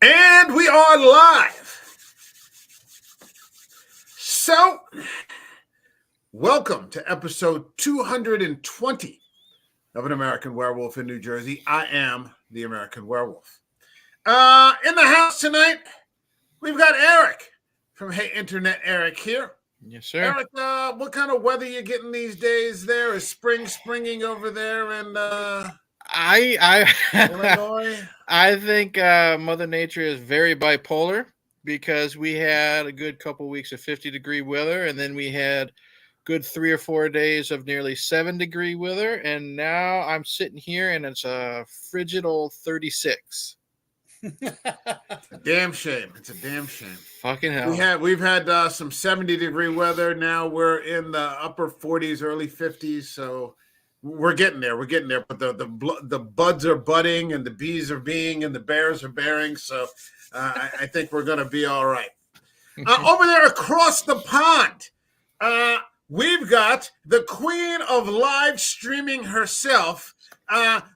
And we are live. So, welcome to episode 220 of An American Werewolf in New Jersey. I am the American Werewolf. In the house tonight, we've got Eric from Hey Internet Eric here. Yes, sir. Eric, what kind of weather you getting these days there? Is springing over there in Illinois? I think Mother Nature is very bipolar because we had a good couple weeks of 50-degree weather, and then we had good 3 or 4 days of nearly 7-degree weather, and now I'm sitting here and it's a frigid old 36. Damn shame. It's a damn shame. Fucking hell. We've had some 70-degree weather. Now we're in the upper 40s, early 50s. So we're getting there. But the buds are budding, and the bees are being, and the bears are bearing. So I think we're going to be all right. Over there across the pond, we've got the queen of live streaming herself.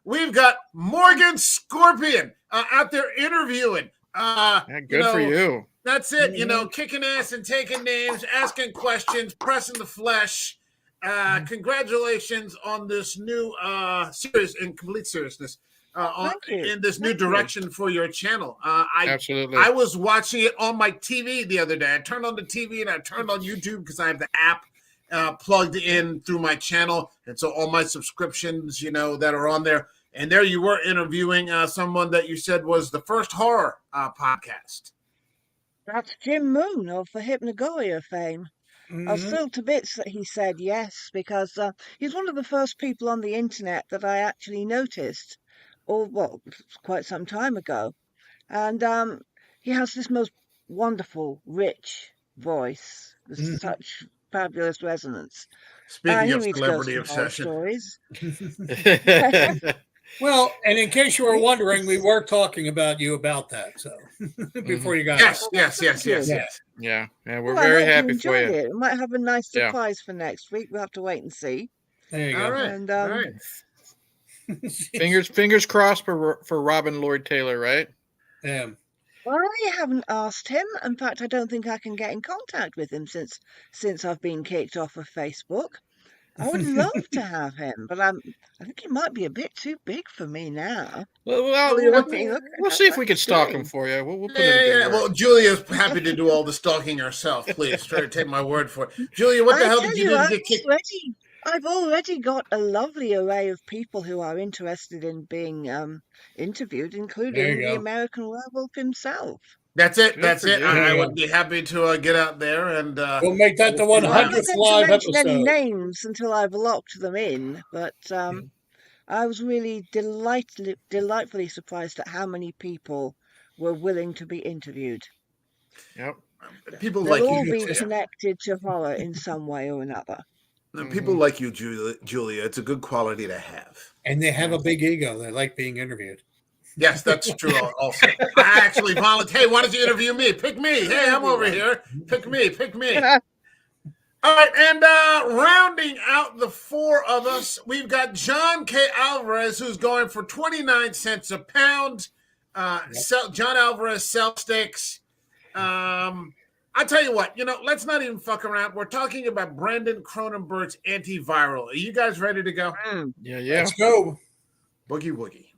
We've got Morgan Scorpion out there interviewing. Good for you. That's it. Kicking ass and taking names, asking questions, pressing the flesh. Congratulations on this new series, in complete seriousness, in this new direction for your channel. Absolutely. I was watching it on my TV the other day. I turned on the TV and I turned on YouTube because I have the app plugged in through my channel, and so all my subscriptions, that are on there. And there you were interviewing someone that you said was the first horror podcast. That's Jim Moon of the Hypnagogia fame. I was thrilled to bits that he said yes, because he's one of the first people on the internet that I actually noticed, quite some time ago. And he has this most wonderful, rich voice with such fabulous resonance. Speaking of celebrity obsession. Stories. Well, and in case you were wondering, we were talking about you about that. So before you got yes. Yeah, we're very happy for you. It. We might have a nice surprise for next week. We'll have to wait and see. There you go. All right. And, all right. Fingers crossed for Robin Lloyd Taylor, right? Yeah. Well, I haven't asked him. In fact, I don't think I can get in contact with him since I've been kicked off of Facebook. I would love to have him, but I think he might be a bit too big for me now. Well, we'll see if we can stalk him for you. We'll put Yeah. Well, Julia's happy to do all the stalking herself. Please try to take my word for it. Julia, what the hell did you do to get kicked? I've already got a lovely array of people who are interested in being interviewed, including the American Werewolf himself. That's it. That's it. I would be happy to get out there and we'll make that the 100th live episode. Any names until I've locked them in, but I was really delightfully surprised at how many people were willing to be interviewed. Yep. People They'll like all you be connected to horror in some way or another. People like you, Julia. It's a good quality to have. And they have a big ego. They like being interviewed. Yes, that's true also. I actually volunteer. Hey, why don't you interview me? Pick me. Hey, I'm over here. Pick me. All right, and rounding out the four of us, we've got John K. Alvarez, who's going for 29 cents a pound. John Alvarez sell sticks. I'll tell you what, let's not even fuck around. We're talking about Brandon Cronenberg's Antiviral. Are you guys ready to go? Yeah. Let's go. Boogie woogie.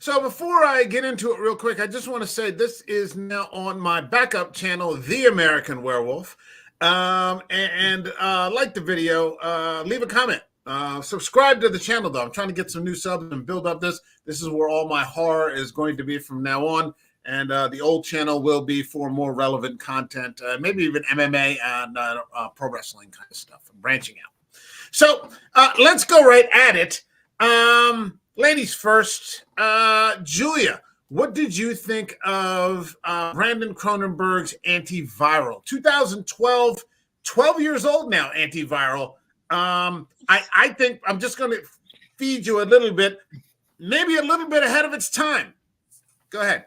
So before I get into it real quick, I just want to say this is now on my backup channel, The American Werewolf. Like the video, leave a comment. Subscribe to the channel, though. I'm trying to get some new subs and build up this. This is where all my horror is going to be from now on. And the old channel will be for more relevant content, maybe even MMA and pro wrestling kind of stuff, branching out. So let's go right at it. Ladies first. Julia, what did you think of Brandon Cronenberg's Antiviral? 2012, 12 years old now, Antiviral. I think I'm just going to feed you a little bit, maybe a little bit ahead of its time. Go ahead.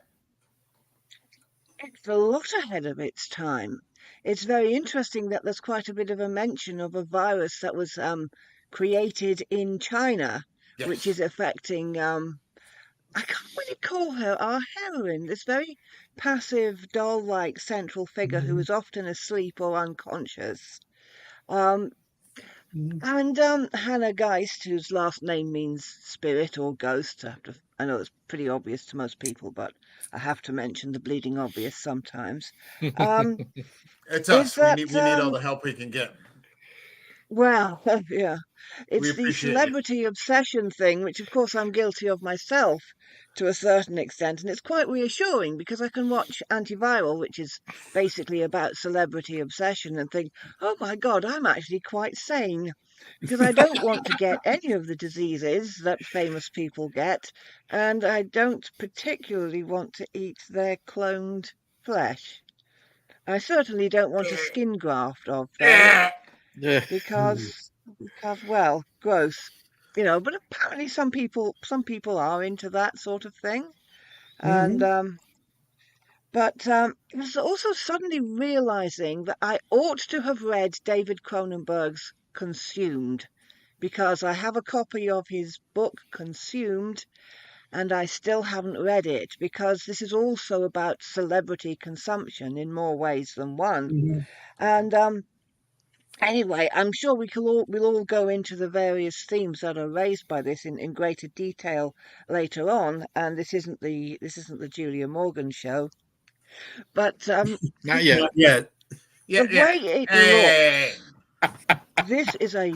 It's a lot ahead of its time. It's very interesting that there's quite a bit of a mention of a virus that was created in China, which Yes. is affecting I can't really call her our heroine, this very passive, doll-like central figure who is often asleep or unconscious. Um, and Hannah Geist, whose last name means spirit or ghost. I know it's pretty obvious to most people, but I have to mention the bleeding obvious sometimes. Um, It's is us. We that need all the help we can get. Well, yeah. We It's the appreciate you. celebrity obsession thing, which of course I'm guilty of myself to a certain extent, and it's quite reassuring because I can watch Antiviral, which is basically about celebrity obsession, and think, oh my God, I'm actually quite sane because I don't want to get any of the diseases that famous people get, and I don't particularly want to eat their cloned flesh. I certainly don't want a skin graft of them Yeah. because well, gross, but apparently some people are into that sort of thing. And I was also suddenly realizing that I ought to have read David Cronenberg's Consumed, because I have a copy of his book Consumed and I still haven't read it, because this is also about celebrity consumption in more ways than one. And anyway, I'm sure we'll all go into the various themes that are raised by this in greater detail later on. And this isn't the Julia Morgan show, but Not yet. Not yet. Yeah, the yeah. way it Hey. looks, this is a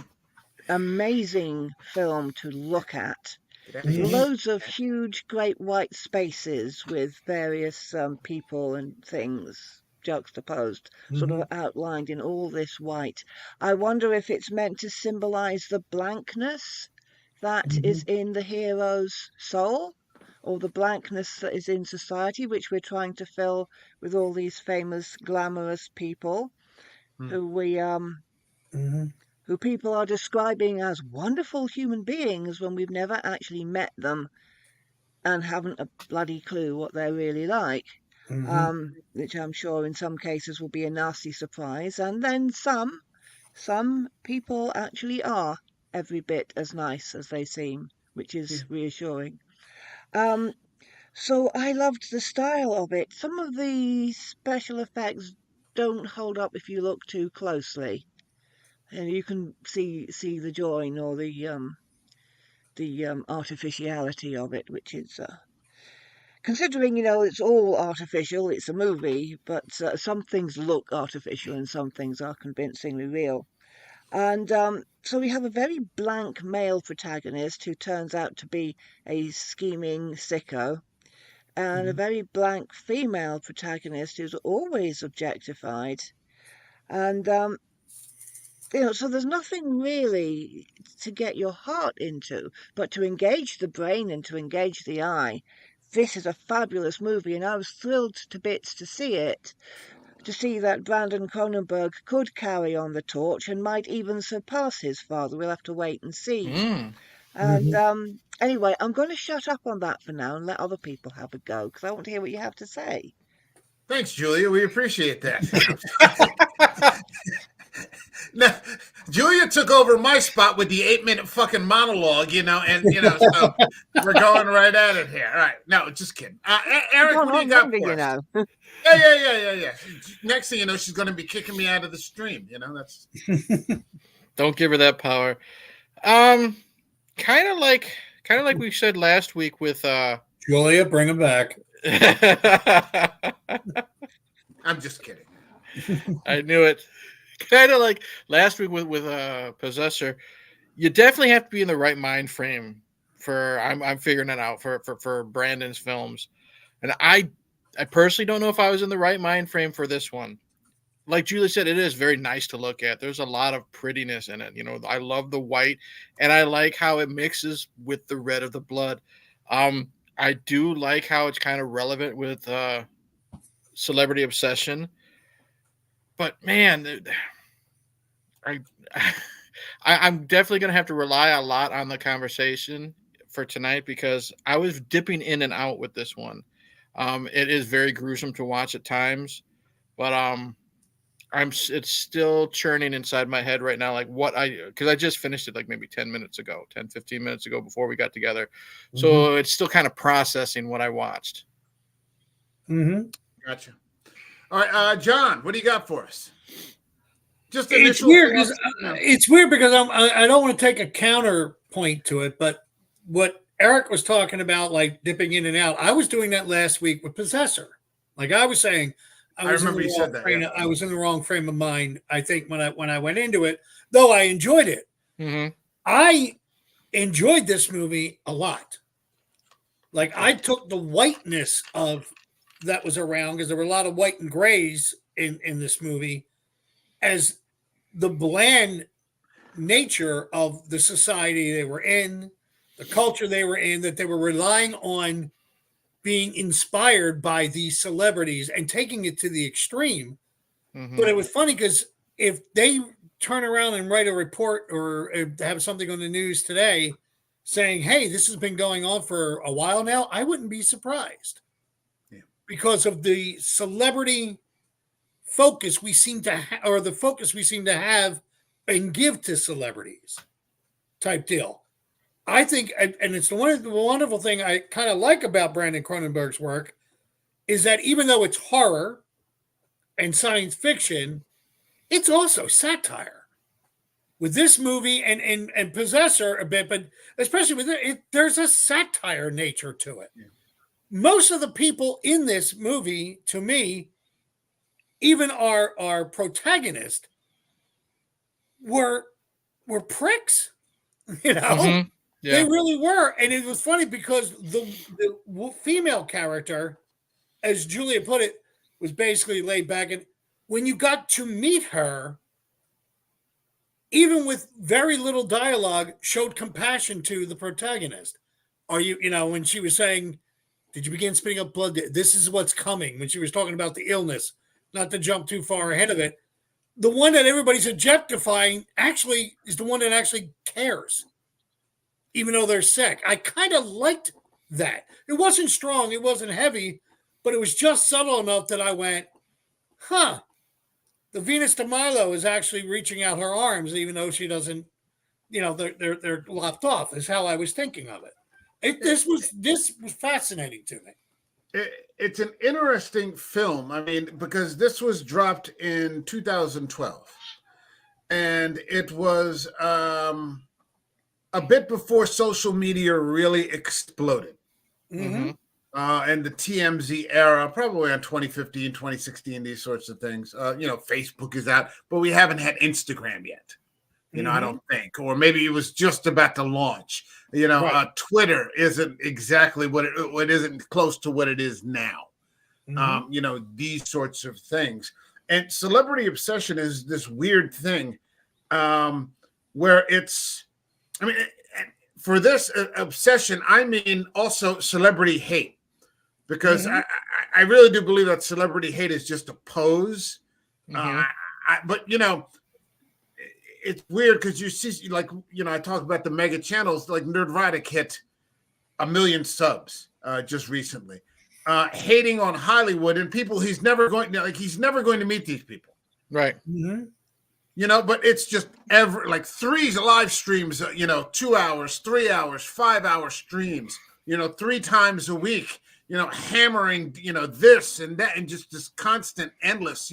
amazing film to look at. Loads of huge, great white spaces with various people and things juxtaposed, sort of outlined in all this white. I wonder if it's meant to symbolize the blankness that is in the hero's soul, or the blankness that is in society, which we're trying to fill with all these famous, glamorous people who we who people are describing as wonderful human beings when we've never actually met them and haven't a bloody clue what they're really like, which I'm sure in some cases will be a nasty surprise. And then some people actually are every bit as nice as they seem, which is reassuring. So I loved the style of it. Some of the special effects don't hold up if you look too closely, and you can see the join or the artificiality of it, which is considering it's all artificial. It's a movie, but some things look artificial and some things are convincingly real. And so we have a very blank male protagonist who turns out to be a scheming sicko, and a very blank female protagonist who's always objectified. And so there's nothing really to get your heart into, but to engage the brain and to engage the eye. This is a fabulous movie, and I was thrilled to bits to see it, to see that Brandon Cronenberg could carry on the torch and might even surpass his father. We'll have to wait and see. And anyway, I'm going to shut up on that for now and let other people have a go, because I want to hear what you have to say. Thanks, Julia. We appreciate that. Now, Julia took over my spot with the 8-minute fucking monologue, so we're going right at it here. All right. No, just kidding. Eric, what do you got for us? Yeah. Next thing you know, she's going to be kicking me out of the stream. That's. Don't give her that power. Kind of like we said last week with Julia, bring him back. I'm just kidding. I knew it. Kind of like last week with Possessor. You definitely have to be in the right mind frame for. I'm figuring it out for Brandon's films, and I personally don't know if I was in the right mind frame for this one. like Julie said, it is very nice to look at. There's a lot of prettiness in it. I love the white, and I like how it mixes with the red of the blood. I do like how it's kind of relevant with celebrity obsession. But man, I, I'm definitely going to have to rely a lot on the conversation for tonight because I was dipping in and out with this one. It is very gruesome to watch at times, but it's still churning inside my head right now, like because I just finished it like maybe 10 minutes ago, 10, 15 minutes ago before we got together. Mm-hmm. So it's still kind of processing what I watched. Mm-hmm. Gotcha. All right, John, what do you got for us? Just it's weird because I don't want to take a counterpoint to it, but what Eric was talking about, like dipping in and out, I was doing that last week with Possessor. Like I was saying, I remember you said that. Yeah. I was in the wrong frame of mind, I think, when I went into it, though I enjoyed it. Mm-hmm. I enjoyed this movie a lot. Like I took the whiteness of that was around, because there were a lot of white and grays in this movie, as the bland nature of the society they were in, the culture they were in, that they were relying on being inspired by these celebrities and taking it to the extreme. Mm-hmm. But it was funny because if they turn around and write a report or have something on the news today saying, hey, this has been going on for a while now, I wouldn't be surprised. Yeah. Because of the celebrity focus we seem to or the focus we seem to have and give to celebrities type deal. I think, and it's the wonderful thing I kind of like about Brandon Cronenberg's work, is that even though it's horror and science fiction, it's also satire. With this movie and Possessor a bit, but especially with it, there's a satire nature to it. Yeah. Most of the people in this movie, to me, even our protagonist, were pricks, you know. Mm-hmm. Yeah. They really were. And it was funny because the female character, as Julia put it, was basically laid back. And when you got to meet her, even with very little dialogue, showed compassion to the protagonist. When she was saying, did you begin spitting up blood? This is what's coming. When she was talking about the illness, not to jump too far ahead of it. The one that everybody's objectifying actually is the one that actually cares, even though they're sick. I kind of liked that. It wasn't strong, it wasn't heavy, but it was just subtle enough that I went, huh, the Venus de Milo is actually reaching out her arms, even though she doesn't, they're lopped off, is how I was thinking of it. This was fascinating to me. It's an interesting film. I mean, because this was dropped in 2012, and it was a bit before social media really exploded. Mm-hmm. And the TMZ era, probably around 2015, 2016, these sorts of things. Facebook is out, but we haven't had Instagram yet. I don't think, or maybe it was just about to launch. Right. Twitter isn't exactly what isn't close to what it is now. Mm-hmm. These sorts of things. And celebrity obsession is this weird thing where it's, for this obsession, I mean also celebrity hate, because mm-hmm. I really do believe that celebrity hate is just a pose. Mm-hmm. But it's weird because you see, I talk about the mega channels, like Nerdrotic hit 1 million subs just recently, hating on Hollywood and people he's never going to meet these people. Right. Mm-hmm. But it's just 3 live streams, 2 hours, 3 hours, 5 hour streams, 3 times a week, hammering, this and that, and just this constant, endless,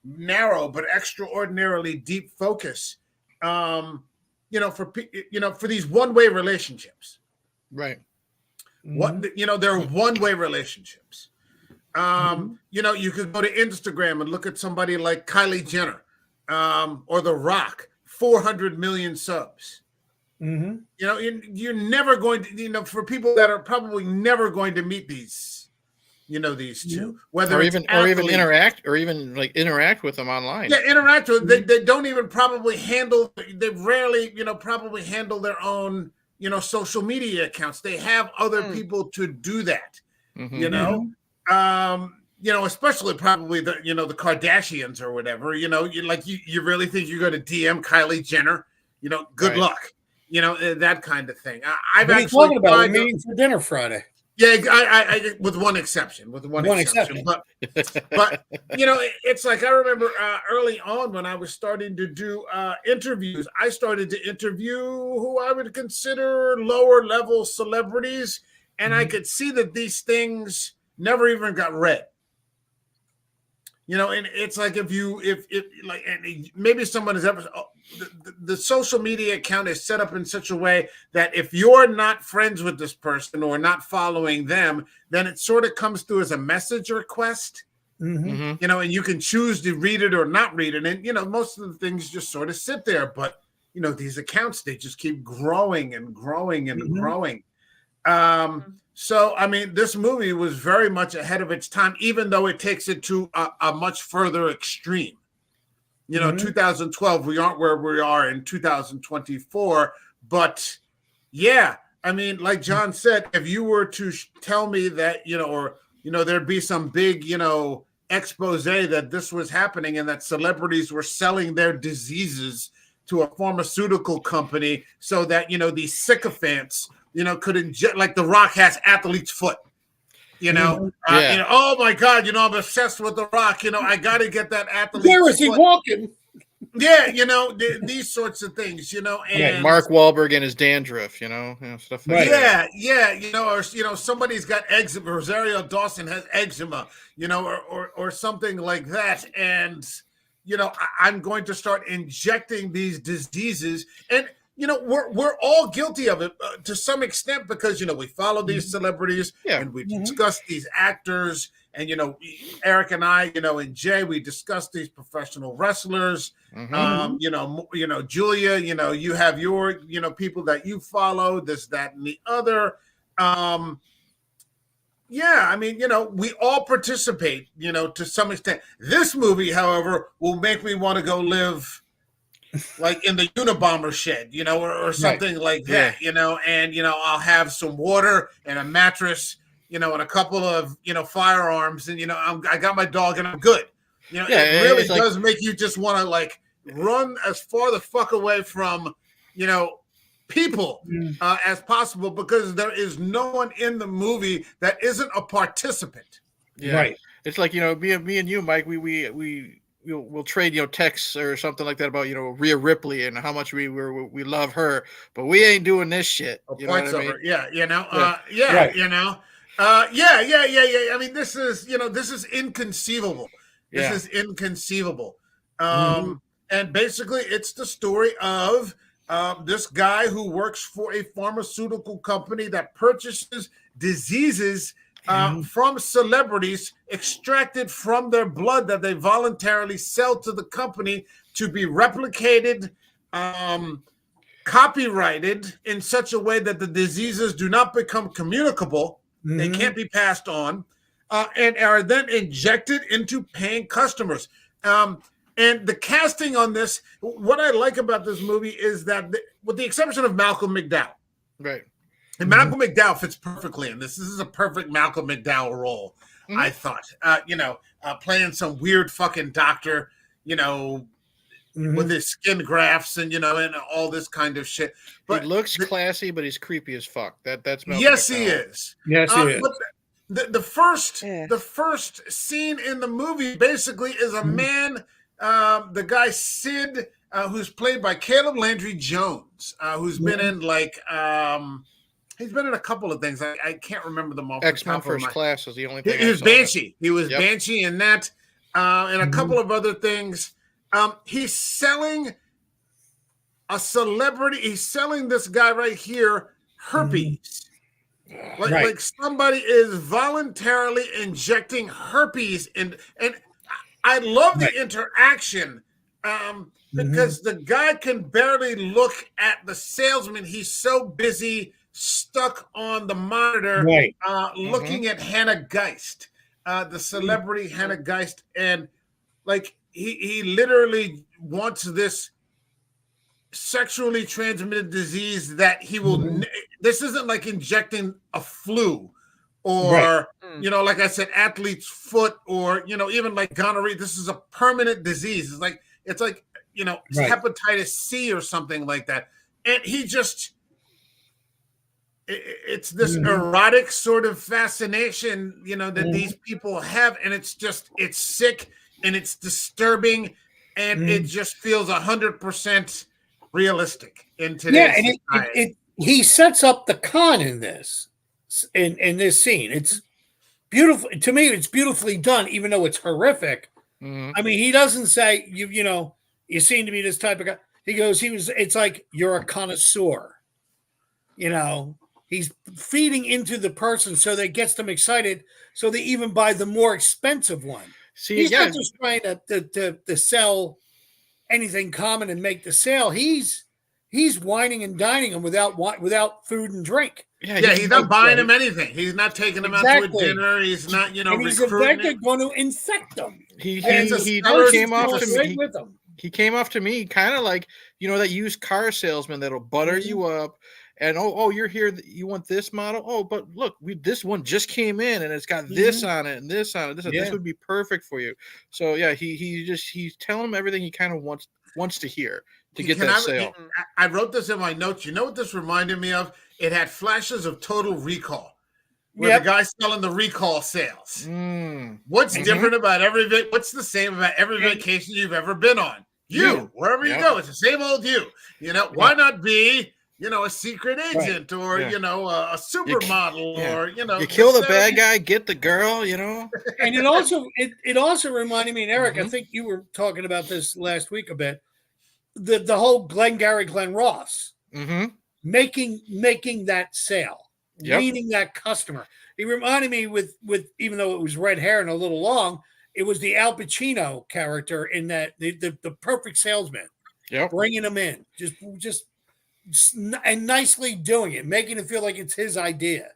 narrow but extraordinarily deep focus, for these one-way relationships. Right. What they're one-way relationships. You could go to Instagram and look at somebody like Kylie Jenner, or The Rock, 400 million subs. Mm-hmm. You're never going to, for people that are probably never going to meet these these two, whether or it's even interact with them online. Yeah, interact with. They don't even probably handle. They rarely, probably handle their own, social media accounts. They have other people to do that. Especially probably the Kardashians or whatever. You really think you're going to DM Kylie Jenner? Good luck. That kind of thing. I've what are you actually talking about? We're meeting for dinner Friday. Yeah, I with one exception. But it's like I remember early on when I was starting to do interviews. I started to interview who I would consider lower level celebrities, and I could see that these things never even got read. And it's like if and maybe someone has ever the social media account is set up in such a way that if you're not friends with this person or not following them, then it sort of comes through as a message request. And you can choose to read it or not read it. And most of the things just sort of sit there. But these accounts, they just keep growing and growing and growing. So, I mean, this movie was very much ahead of its time, even though it takes it to a much further extreme. 2012, we aren't where we are in 2024. But yeah, I mean, like John said, if you were to tell me that, there'd be some big, expose that this was happening and that celebrities were selling their diseases to a pharmaceutical company so that, these sycophants could inject, like The Rock has athlete's foot, oh my God, I'm obsessed with The Rock, I got to get that athlete's Where is he walking? Yeah, these sorts of things, and Mark Wahlberg and his dandruff, stuff like that. Or somebody's got eczema. Rosario Dawson has eczema, or something like that, and I'm going to start injecting these diseases, and we're all guilty of it to some extent because we follow these celebrities and we discuss these actors, and Eric and I, and Jay, we discuss these professional wrestlers. Julia, you have your people that you follow, this, that, and the other. I mean, we all participate, to some extent. This movie, however, will make me want to go live like in the Unabomber shed, or something like that, and I'll have some water and a mattress, and a couple of, firearms, and, I got my dog and I'm good. It really does make you just want to like run as far the fuck away from, people as possible, because there is no one in the movie that isn't a participant. Yeah. Right. It's like, me and you, Mike, we'll trade, texts or something like that about, Rhea Ripley and how much we love her, but we ain't doing this shit. You know what I mean? I mean, this is inconceivable. This is inconceivable. And basically it's the story of this guy who works for a pharmaceutical company that purchases diseases from celebrities extracted from their blood that they voluntarily sell to the company to be replicated, copyrighted in such a way that the diseases do not become communicable. They can't be passed on, and are then injected into paying customers. And the casting on this, what I like about this movie is that, with the exception of Malcolm McDowell, right? And Malcolm McDowell fits perfectly in this. This is a perfect Malcolm McDowell role, I thought. Playing some weird fucking doctor, with his skin grafts and and all this kind of shit. But he looks classy, but he's creepy as fuck. That's Malcolm yes, McDowell. he is. Yes, he is. But the first scene in the movie basically is a man, the guy Sid, who's played by Caleb Landry Jones, who's been in he's been in a couple of things. I can't remember them all. X-Men First Class is the only thing. He was Banshee. He was Banshee in that, and a couple of other things. He's selling a celebrity. He's selling this guy right here herpes. Like somebody is voluntarily injecting herpes and I love the interaction because the guy can barely look at the salesman. He's so busy stuck on the monitor looking at Hannah Geist. the celebrity Hannah Geist, and like he literally wants this sexually transmitted disease that he will. This isn't like injecting a flu, or like I said, athlete's foot, or even like gonorrhea. This is a permanent disease. It's like hepatitis C or something like that, and he just. It's this erotic sort of fascination, that these people have, and it's sick and it's disturbing, and it just feels 100% realistic in today's society. He sets up the con in this scene. It's beautiful to me. It's beautifully done, even though it's horrific. I mean, he doesn't say you seem to be this type of guy. He goes, it's like you're a connoisseur. He's feeding into the person so that it gets them excited, so they even buy the more expensive one. He's not just trying to sell anything common and make the sale. He's whining and dining them without food and drink. He's not buying them anything. He's not taking them out to a dinner. He's not, and he's going to infect them. He came off to me kind of like that used car salesman that'll butter you up. And you're here. You want this model? Oh, but look, this one just came in, and it's got this on it and this on it. This would be perfect for you. So he's telling him everything he kind of wants to hear to get that sale. I wrote this in my notes. You know what this reminded me of? It had flashes of Total Recall, where the guy's selling the recall sales. What's different about what's the same about every vacation you've ever been on? Wherever you go, it's the same old you. Why not be a secret agent, or a supermodel, or you kill the bad guy, get the girl, And it also reminded me, and Eric, I think you were talking about this last week a bit. The whole Glengarry Glen Ross making that sale, meeting that customer. It reminded me with even though it was red hair and a little long, it was the Al Pacino character in that the perfect salesman, bringing them in, just and nicely doing it, making it feel like it's his idea.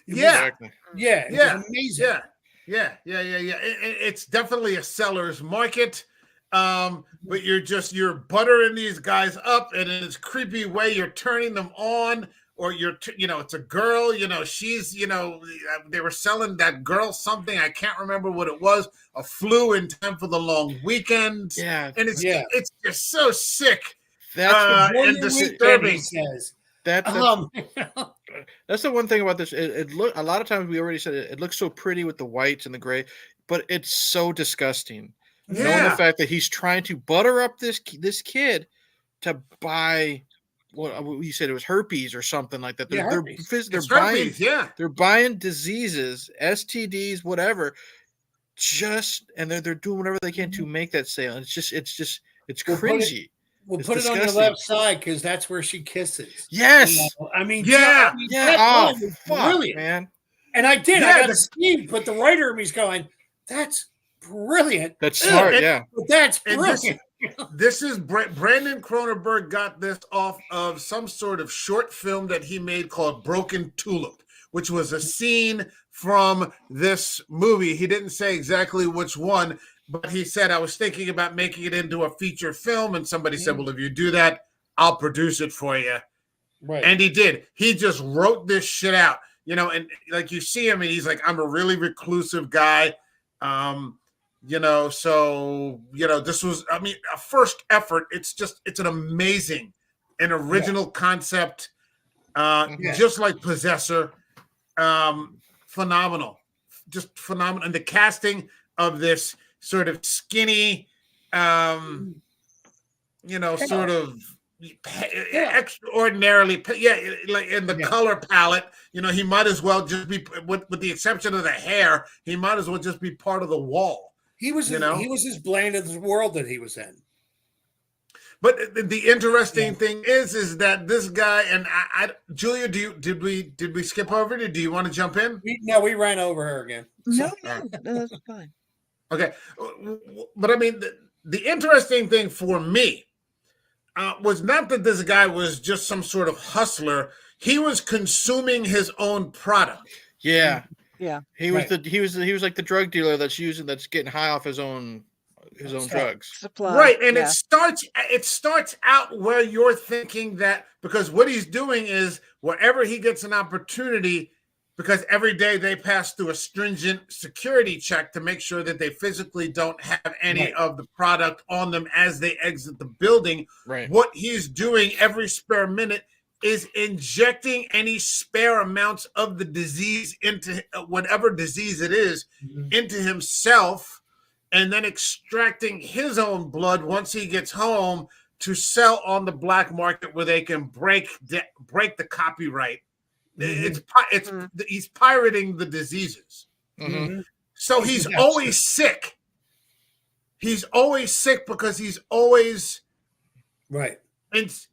Exactly. Amazing. Yeah. It's definitely a seller's market. But you're buttering these guys up, and in this creepy way, you're turning them on, or it's a girl, she's, they were selling that girl something. I can't remember what it was, a flu in time for the long weekend. Yeah. And it's just so sick. That's and disturbing. That's the one thing about this. It look a lot of times we already said it looks so pretty with the whites and the gray, but it's so disgusting. Knowing the fact that he's trying to butter up this kid to buy what you said, it was herpes or something like that. They're buying diseases, STDs, whatever, and they're doing whatever they can to make that sale. And it's crazy. We'll put it on your left side because that's where she kisses. Yes. I mean, Oh, fuck, brilliant, man. And I did. I got Steve, but the writer of me's going, that's brilliant. That's smart, But that's brilliant. This is Brandon Cronenberg got this off of some sort of short film that he made called Broken Tulip, which was a scene from this movie. He didn't say exactly which one, but he said, I was thinking about making it into a feature film. And somebody said, well, if you do that, I'll produce it for you. Right. And he did. He just wrote this shit out, and like you see him and he's like, I'm a really reclusive guy. So, this was, a first effort. It's an amazing and original concept. Just like Possessor. Phenomenal. Just phenomenal. And the casting of this sort of skinny, sort of extraordinarily, like in the color palette, he might as well just be, with the exception of the hair, he might as well just be part of the wall. He was his blend of the world that he was in. But the interesting thing is that this guy, and I Julia, did we skip over it, or do you want to jump in? We ran over her again. No, that's fine. Okay, but I mean, the interesting thing for me was not that this guy was just some sort of hustler. He was consuming his own product. Yeah. Yeah. He was he was like the drug dealer that's getting high off his own Stuff. drugs. Supply. Right, and Yeah. it starts out where you're thinking that, because what he's doing is wherever he gets an opportunity, because every day they pass through a stringent security check to make sure that they physically don't have any of the product on them as they exit the building. Right. What he's doing every spare minute is injecting any spare amounts of the disease into whatever disease it is into himself, and then extracting his own blood once he gets home to sell on the black market where they can break the copyright. He's pirating the diseases. So he's always sick. He's always sick because he's always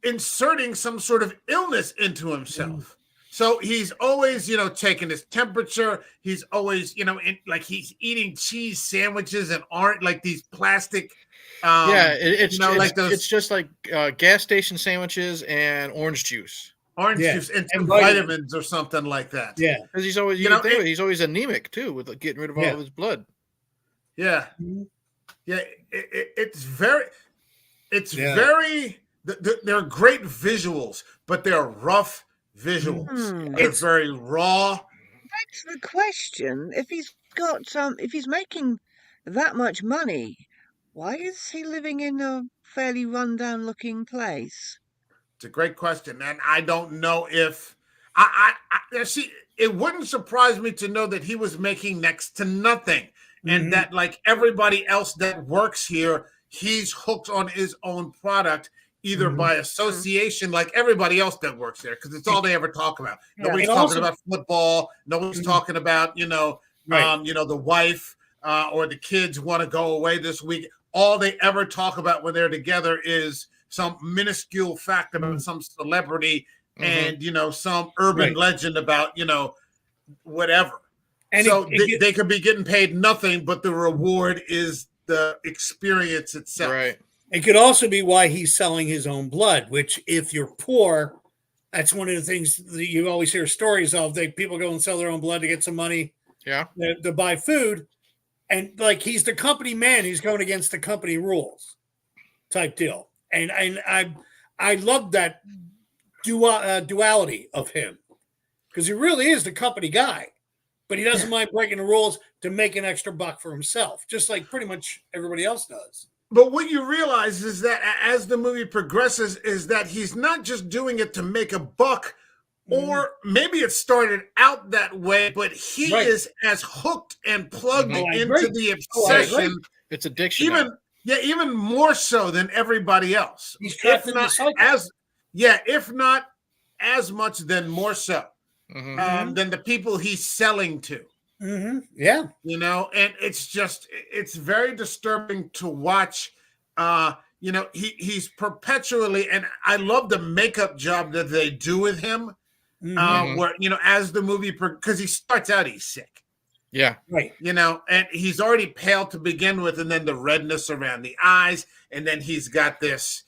inserting some sort of illness into himself. So he's always, taking his temperature. He's always, like he's eating cheese sandwiches and aren't like these plastic. It's just like gas station sandwiches and orange juice. Orange juice and some vitamins or something like that. Yeah, because he's always, he's always anemic too, with getting rid of all of his blood. Yeah, yeah. It's very. They're great visuals, but they're rough visuals. It's very raw. That's the question. If he's making that much money, why is he living in a fairly rundown looking place? It's a great question, and I don't know if I see. It wouldn't surprise me to know that he was making next to nothing, and that like everybody else that works here, he's hooked on his own product, either by association, like everybody else that works there, because it's all they ever talk about. Nobody's talking about football. Nobody's talking about the wife or the kids want to go away this week. All they ever talk about when they're together is some minuscule fact about some celebrity and some urban legend about whatever. And so they could be getting paid nothing, but the reward is the experience itself. Right. It could also be why he's selling his own blood, which if you're poor, that's one of the things that you always hear stories of. People go and sell their own blood to get some money to buy food. And like he's the company man, he's going against the company rules type deal. And I love that duality of him, because he really is the company guy, but he doesn't mind breaking the rules to make an extra buck for himself, just like pretty much everybody else does. But what you realize is that as the movie progresses, is that he's not just doing it to make a buck, or maybe it started out that way, but he is as hooked and plugged into the obsession. It's addiction. Even more so than everybody else. He's trapped in the cycle. If not as much, then more so than the people he's selling to. Yeah. And it's very disturbing to watch. He's perpetually, and I love the makeup job that they do with him. Where, as the movie, because he starts out, he's sick. Yeah. Right. And he's already pale to begin with, and then the redness around the eyes, and then he's got this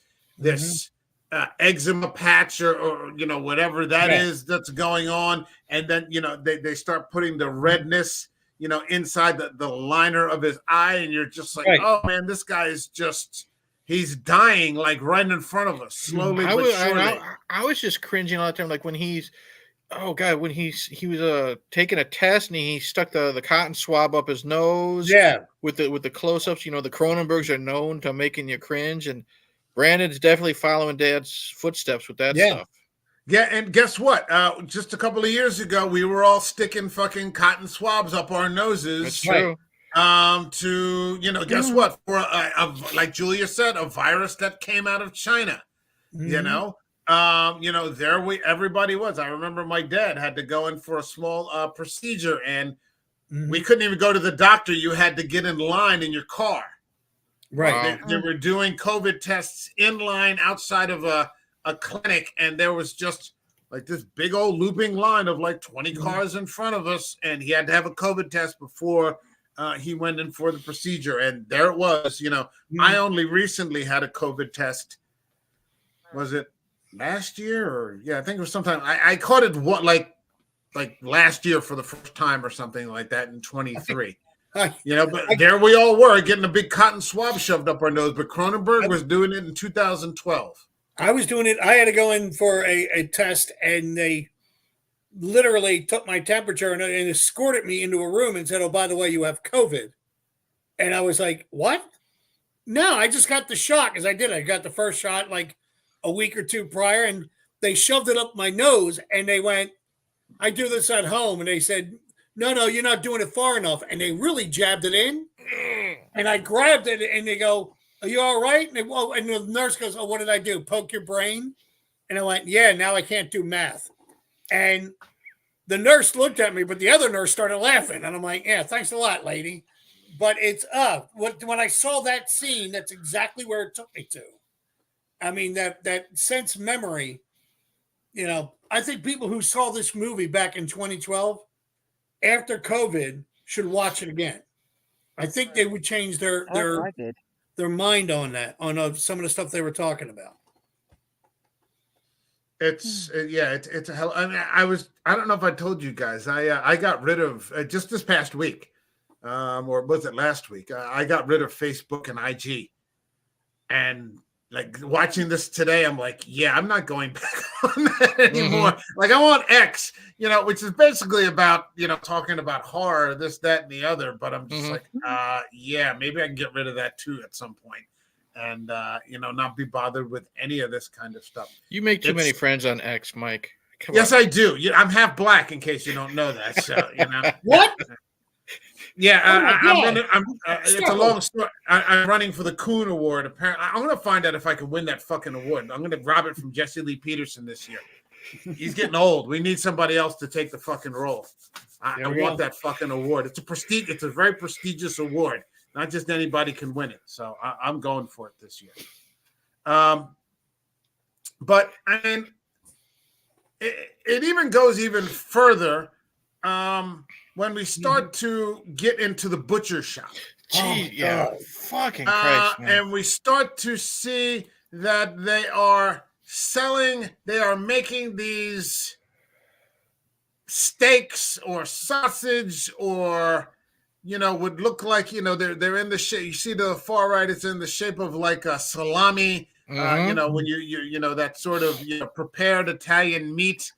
eczema patch or whatever that is that's going on, and then they start putting the redness inside the liner of his eye, and you're just like, oh man, this guy is he's dying like right in front of us, slowly but surely. I was just cringing all the time, like when he's when he was taking a test and he stuck the cotton swab up his nose. Yeah. With the close-ups, the Cronenbergs are known to making you cringe, and Brandon's definitely following Dad's footsteps with that stuff. Yeah, and guess what? Just a couple of years ago, we were all sticking fucking cotton swabs up our noses. That's true. To guess what? For like Julia said, a virus that came out of China. Everybody was. I remember my dad had to go in for a small procedure, and we couldn't even go to the doctor. You had to get in line in your car. Right. They were doing COVID tests in line outside of a clinic, and there was just like this big old looping line of like 20 cars in front of us, and he had to have a COVID test before he went in for the procedure. And there it was. I only recently had a COVID test. Was it last year? Or I think it was sometime. I caught it like last year for the first time or something like that in 23. I, But there we all were getting a big cotton swab shoved up our nose. But Cronenberg was doing it in 2012. I was doing it. I had to go in for a test, and they literally took my temperature and escorted me into a room and said, "Oh, by the way, you have COVID." And I was like, "What?" No, I just got the shot because I did. I got the first shot like a week or two prior, and they shoved it up my nose, and they went, "I do this at home," and they said, "No, you're not doing it far enough," and they really jabbed it in, and I grabbed it, and they go, "Are you all right?" And the nurse goes, "Oh, what did I do? Poke your brain?" And I went, "Yeah, now I can't do math." And the nurse looked at me, but the other nurse started laughing. And I'm like, "Yeah, thanks a lot, lady." But it's when I saw that scene, that's exactly where it took me to. I mean, that sense memory, I think people who saw this movie back in 2012 after COVID should watch it again. I think they would change their I did. their mind on that, on some of the stuff they were talking about. It's a hell. I mean, I don't know if I told you guys. I got rid of just this past week, or was it last week? I got rid of Facebook and IG, and like watching this today, I'm like, yeah, I'm not going back on that anymore. Like I want X, which is basically about talking about horror, this, that, and the other. But I'm just like, yeah, maybe I can get rid of that too at some point. And not be bothered with any of this kind of stuff. You make too many friends on X, Mike. Come yes, on. I do. I'm half black, in case you don't know that. So What? Yeah, I'm running. It's a Stop. long story. I'm running for the Coon Award. Apparently, I'm going to find out if I can win that fucking award. I'm going to rob it from Jesse Lee Peterson this year. He's getting old. We need somebody else to take the fucking role. I want that fucking award. It's a prestige. It's a very prestigious award. Not just anybody can win it. So I'm going for it this year. But I mean, it even goes even further when we start to get into the butcher shop. Gee, yeah, fucking Christ, man. And we start to see that they are making these steaks or sausage or would look like they're in the shape. You see the far right, it's in the shape of like a salami. When you that sort of prepared Italian meat.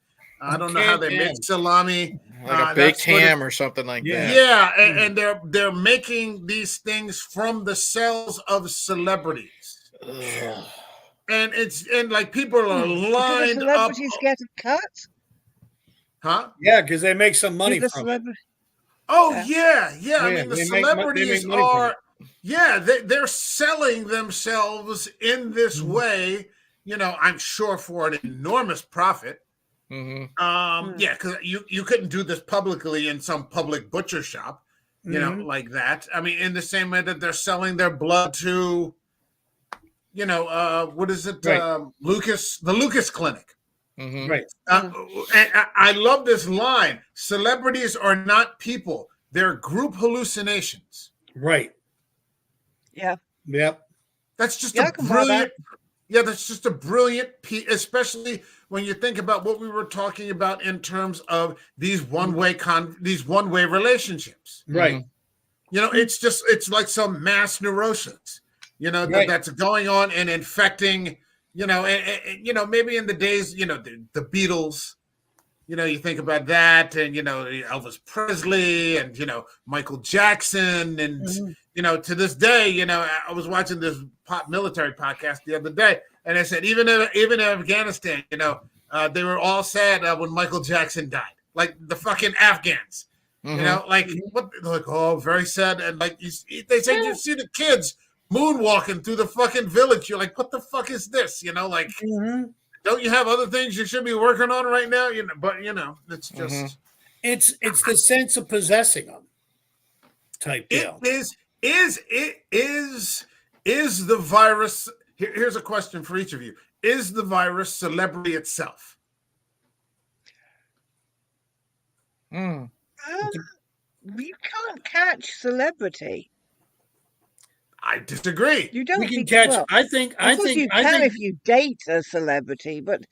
I don't know how they make salami, like a baked ham or something like that. Yeah, and they're making these things from the cells of celebrities. Ugh. And like people are lined Do the celebrities get a cut? Huh? Yeah, because they make some money from it. Oh yeah. I mean, the they celebrities make money from are. Yeah, they're selling themselves in this way. I'm sure for an enormous profit. Yeah, because you couldn't do this publicly in some public butcher shop, like that. I mean, in the same way that they're selling their blood to, what is it? Right. The Lucas Clinic. Right. And I love this line. Celebrities are not people. They're group hallucinations. Right. Yeah. Yep. That's just Yeah, a brilliant. Yeah, that's just a brilliant piece, especially when you think about what we were talking about in terms of these one-way relationships. Right. It's like some mass neurosis, Right. that's going on and infecting, maybe in the days, the Beatles, you think about that, and Elvis Presley and Michael Jackson, and to this day, I was watching this military podcast the other day, and I said even in Afghanistan, they were all sad when Michael Jackson died, like the fucking Afghans, like oh, very sad, and like they said you see the kids moonwalking through the fucking village, you're like, what the fuck is this, Don't you have other things you should be working on right now? But it's just it's the sense of possessing them type deal. Is the virus? Here's a question for each of you: is the virus celebrity itself? You can't catch celebrity. I disagree. You don't We can think, catch. well, I think. of course you can if you date a celebrity, but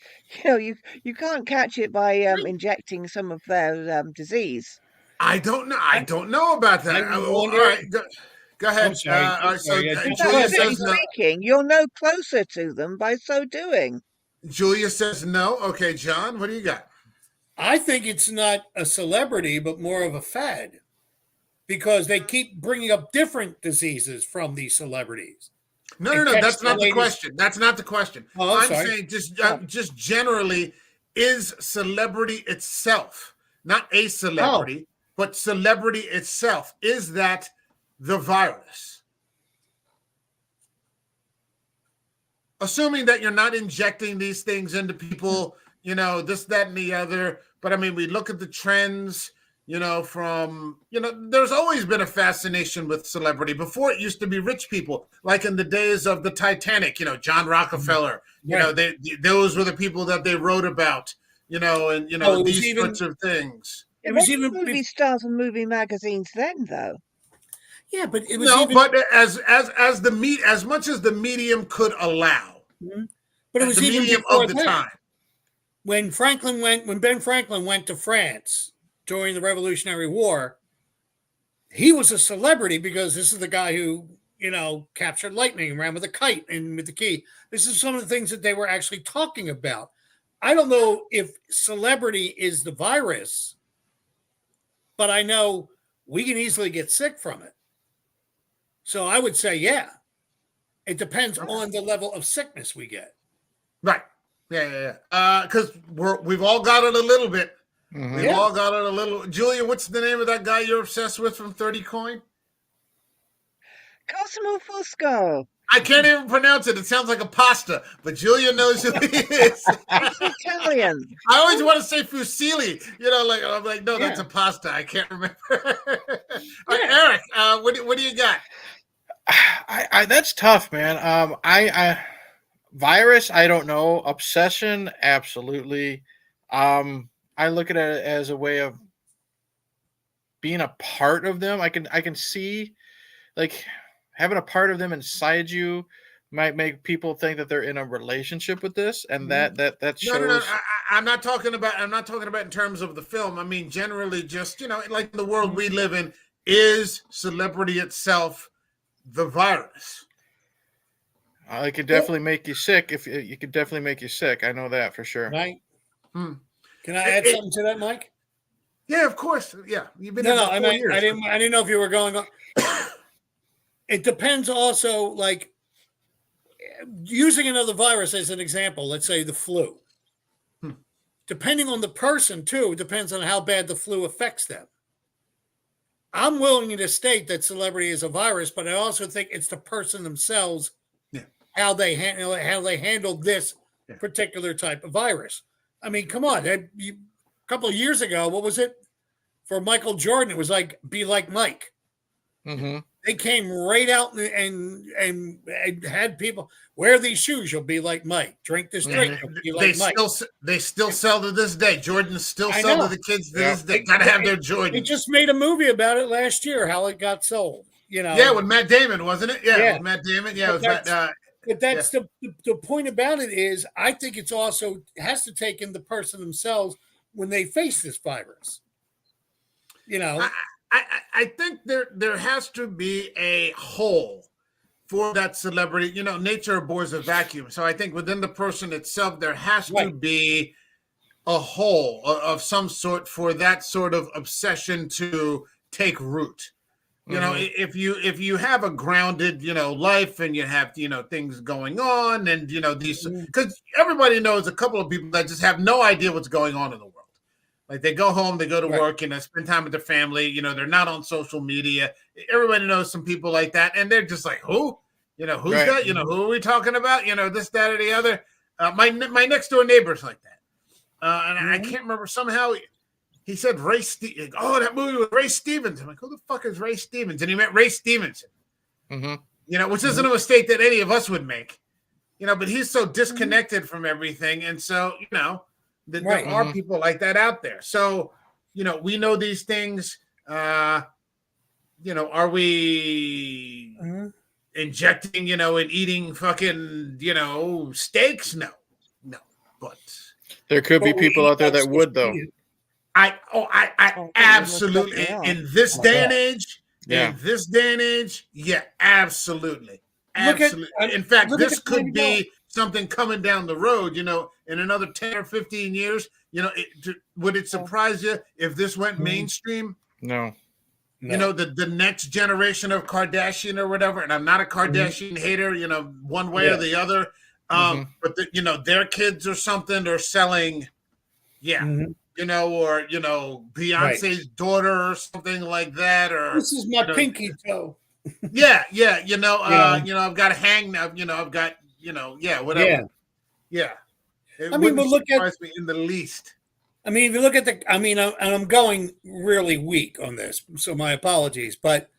you can't catch it by injecting some of their disease. I don't know. I don't know about that. I All wonder. right, go ahead. I'm sorry. All right, so Yeah, Julia Metaphorically says no. speaking, you're no closer to them by so doing. Julia says no. Okay, John, what do you got? I think it's not a celebrity, but more of a fad, because they keep bringing up different diseases from these celebrities. No. That's not the question. That's not the question. Oh, I'm I'm sorry. saying just generally, is celebrity itself, not a celebrity, but celebrity itself, is that the virus? Assuming that you're not injecting these things into people, this, that, and the other. But I mean, we look at the trends, there's always been a fascination with celebrity. Before, it used to be rich people, like in the days of the Titanic, John Rockefeller, those were the people that they wrote about, these sorts of things. It was even movie stars and movie magazines then, though. Yeah, but it was but as much as the medium could allow, but it was the even medium before of the time. When Ben Franklin went to France during the Revolutionary War, he was a celebrity because this is the guy who, captured lightning and ran with a kite and with the key. This is some of the things that they were actually talking about. I don't know if celebrity is the virus, but I know we can easily get sick from it. So I would say, yeah, it depends on the level of sickness we get. Right. Yeah. Because we've all got it a little bit. Mm-hmm. We've all got it a little. Julia, what's the name of that guy you're obsessed with from 30 Coin? Cosimo Fusco. I can't even pronounce it. It sounds like a pasta, but Julia knows who he is. It's Italian. I always want to say fusilli. I'm like, no, that's a pasta. I can't remember. Eric, what do you got? That's tough, man. Virus, I don't know. Obsession, absolutely. I look at it as a way of being a part of them. I can see, like, having a part of them inside you might make people think that they're in a relationship with this, and that shows. No. I'm not talking about in terms of the film. I mean, generally, just like the world we live in, is celebrity itself the virus? It could definitely make you sick. If you could definitely make you sick, I know that for sure. Right? Can I add something to that, Mike? Yeah, of course. Yeah, you've been. I didn't know if you were going on. It depends also, like, using another virus as an example, let's say the flu. Depending on the person, too, it depends on how bad the flu affects them. I'm willing to state that celebrity is a virus, but I also think it's the person themselves, how they handled this particular type of virus. I mean, come on. A couple of years ago, what was it? For Michael Jordan, it was like, be like Mike. Mm-hmm. They came right out and had people wear these shoes. You'll be like Mike. Drink this drink. You'll be like Mike. They still sell to this day. Jordans still sell to the kids to this day. Gotta have their Jordans. They just made a movie about it last year. How it got sold. Yeah, with Matt Damon, wasn't it? Yeah, with Matt Damon. Yeah, but that's the point about it is I think it's also has to take in the person themselves when they face this virus. I think there has to be a hole for that celebrity. Nature abhors a vacuum. So I think within the person itself, there has to be a hole of some sort for that sort of obsession to take root. If you have a grounded, life and you have, things going on and, these, because everybody knows a couple of people that just have no idea what's going on in the world. Like they go home, they go to work, spend time with their family. They're not on social media. Everybody knows some people like that. And they're just like, who? Who's that? Who are we talking about? This, that, or the other. My next door neighbor's like that. And I can't remember somehow he said Ray Stevens. Oh, that movie with Ray Stevens. I'm like, who the fuck is Ray Stevens? And he meant Ray Stevenson. Which isn't a mistake that any of us would make. But he's so disconnected from everything. And so, there are people like that out there. So, we know these things. Are we injecting, and eating fucking, steaks. No, but There could be But we people eat out there that stuff would, to though. eat it. I Oh, absolutely definitely are. in this day and age, Yeah. yeah, absolutely. Look at In fact, look at this the kind could of girl. be something coming down the road, in another 10 or 15 years. Would it surprise you if this went mainstream? No. No. The next generation of Kardashian or whatever, and I'm not a Kardashian hater, one way or the other. But their kids or something are selling, Mhm. or Beyonce's daughter or something like that, or This is my pinky toe. yeah, Yeah. I've got a hang now, I've got, whatever. Yeah. It I mean, wouldn't but look at surprise me in the least. I mean, if you look at I'm going really weak on this, so my apologies. But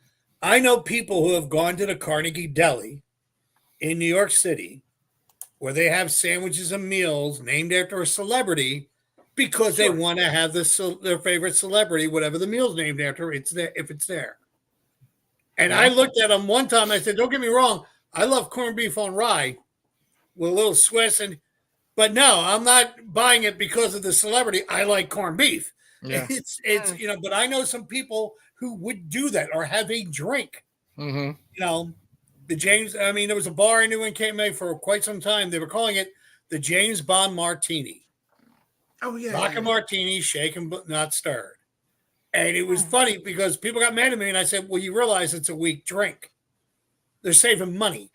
I know people who have gone to the Carnegie Deli in New York City where they have sandwiches and meals named after a celebrity because they Sure. want to have their favorite celebrity, whatever the meal's named after, it's there if it's there. And I looked at them one time. I said, "Don't get me wrong, I love corned beef on rye with a little Swiss but no, I'm not buying it because of the celebrity. I like corned beef. Yeah. It's but I know some people who would do that or have a drink. Mm-hmm. The James. I mean, there was a bar I knew in Cape for quite some time. They were calling it the James Bond Martini. Oh yeah. Vodka martini, shaken but not stirred. And it was funny because people got mad at me, and I said, "Well, you realize it's a weak drink. They're saving money."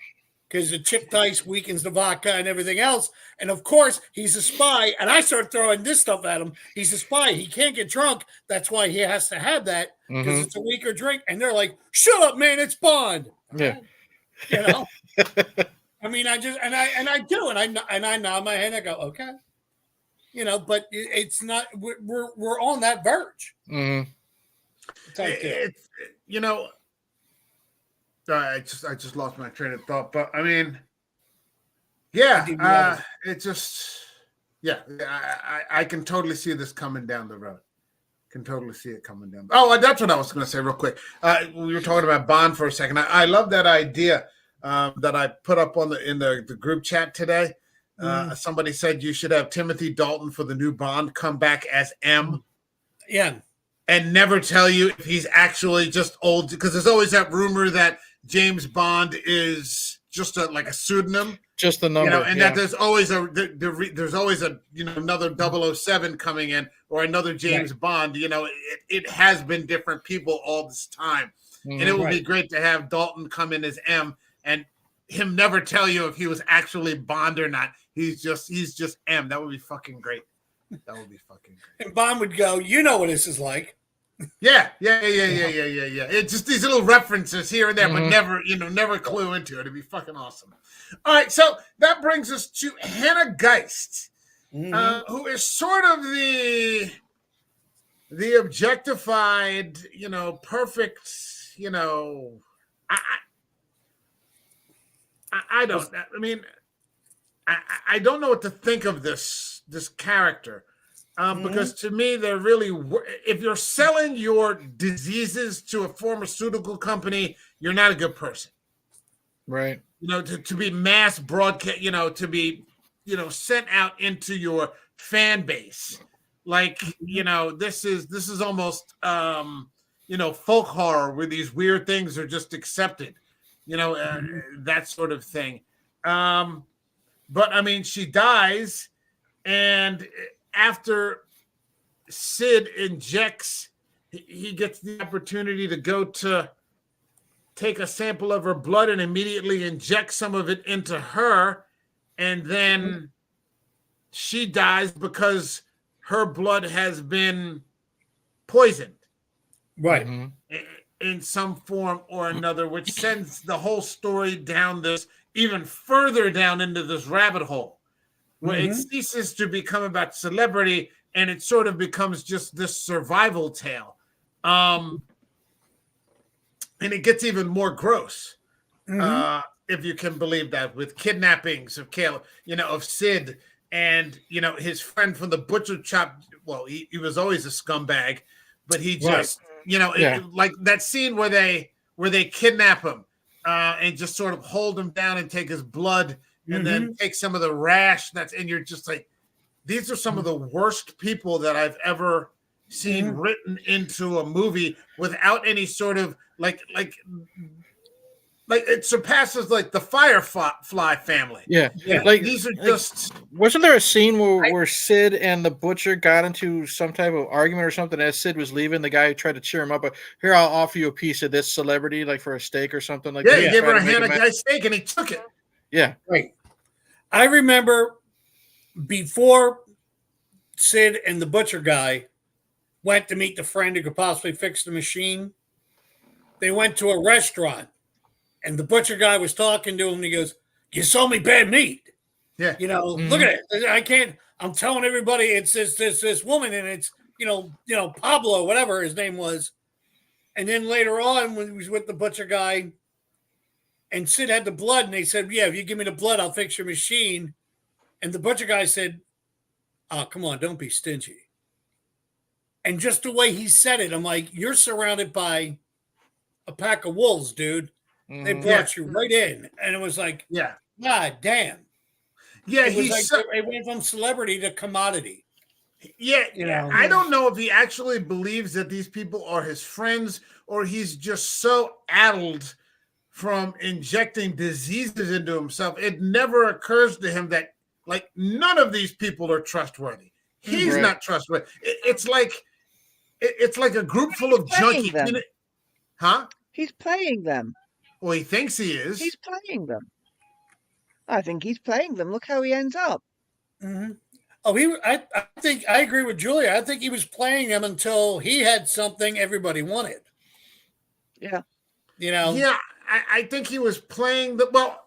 Because the chipped ice weakens the vodka and everything else. And of course, he's a spy. And I started throwing this stuff at him. He's a spy. He can't get drunk. That's why he has to have that because it's a weaker drink. And they're like, "Shut up, man! It's Bond." Yeah. I mean, I do, and I nod my head. And I go, "Okay." But it's not. We're on that verge. Mm-hmm. I just lost my train of thought, but I mean, yeah, I can totally see this coming down the road. Can totally see it coming down. Oh, that's what I was going to say real quick. We were talking about Bond for a second. I love that idea that I put up in the group chat today. Somebody said you should have Timothy Dalton for the new Bond come back as M. Yeah. And never tell you if he's actually just old, because there's always that rumor that James Bond is just like a pseudonym, just the number, that there's always another 007 coming in or another James Bond. It has been different people all this time, and it would be great to have Dalton come in as M and him never tell you if he was actually Bond or not. He's just M. That would be fucking great. That would be fucking great. And Bond would go, "You know what this is like." Yeah. It's just these little references here and there, but never clue into it. It'd be fucking awesome. All right, so that brings us to Hannah Geist, who is sort of the objectified, perfect, I don't. I mean, I don't know what to think of this character. Because to me, they're really, if you're selling your diseases to a pharmaceutical company, you're not a good person. Right. To be mass broadcast, to be, sent out into your fan base. Like, this is almost, folk horror where these weird things are just accepted, that sort of thing. But I mean, she dies, and after Sid injects, he gets the opportunity to go to take a sample of her blood and immediately inject some of it into her. And then she dies because her blood has been poisoned. Right. In some form or another, which sends the whole story down this, even further down into this rabbit hole, where it ceases to become about celebrity and it sort of becomes just this survival tale. And it gets even more gross, if you can believe that, with kidnappings of of Sid and, his friend from the butcher shop. Well, he was always a scumbag, but he just, like that scene where they kidnap him and just sort of hold him down and take his blood and then Mm-hmm. take some of the rash. And you're just like, these are some of the worst people that I've ever seen Mhm. written into a movie without any sort of like it surpasses like the Firefly family. Yeah. Yeah. Like, These are like, just wasn't there a scene where Sid and the butcher got into some type of argument or something as Sid was leaving? The guy tried to cheer him up. Here, I'll offer you a piece of this celebrity, like for a steak or something like yeah, that. he gave her Tried a to make hand him of guy steak and he took it. Yeah. Right. I remember before Sid and the butcher guy went to meet the friend who could possibly fix the machine, they went to a restaurant and the butcher guy was talking to him and he goes, "You sold me bad meat. Yeah. Look at it. I can't, I'm telling everybody it's this woman and it's, Pablo, whatever his name was." And then later on, when he was with the butcher guy and Sid had the blood and they said, "Yeah, if you give me the blood, I'll fix your machine." And the butcher guy said, "Oh, come on, don't be stingy." And just the way he said it, I'm like, you're surrounded by a pack of wolves, dude. They brought you right in. And it was like, Yeah. God damn. Yeah, It was like it went from celebrity to commodity. Yeah, I don't know if he actually believes that these people are his friends or he's just so addled from injecting diseases into himself. It never occurs to him that like none of these people are trustworthy. He's not trustworthy. It's like a group full of junkies. them. Huh? He's playing them. Well, he thinks he is. He's playing them. I think he's playing them. Look how he ends up. Mm-hmm. Oh, I think I agree with Julia. I think he was playing them until he had something everybody wanted. Yeah. Yeah, I think he was playing the well.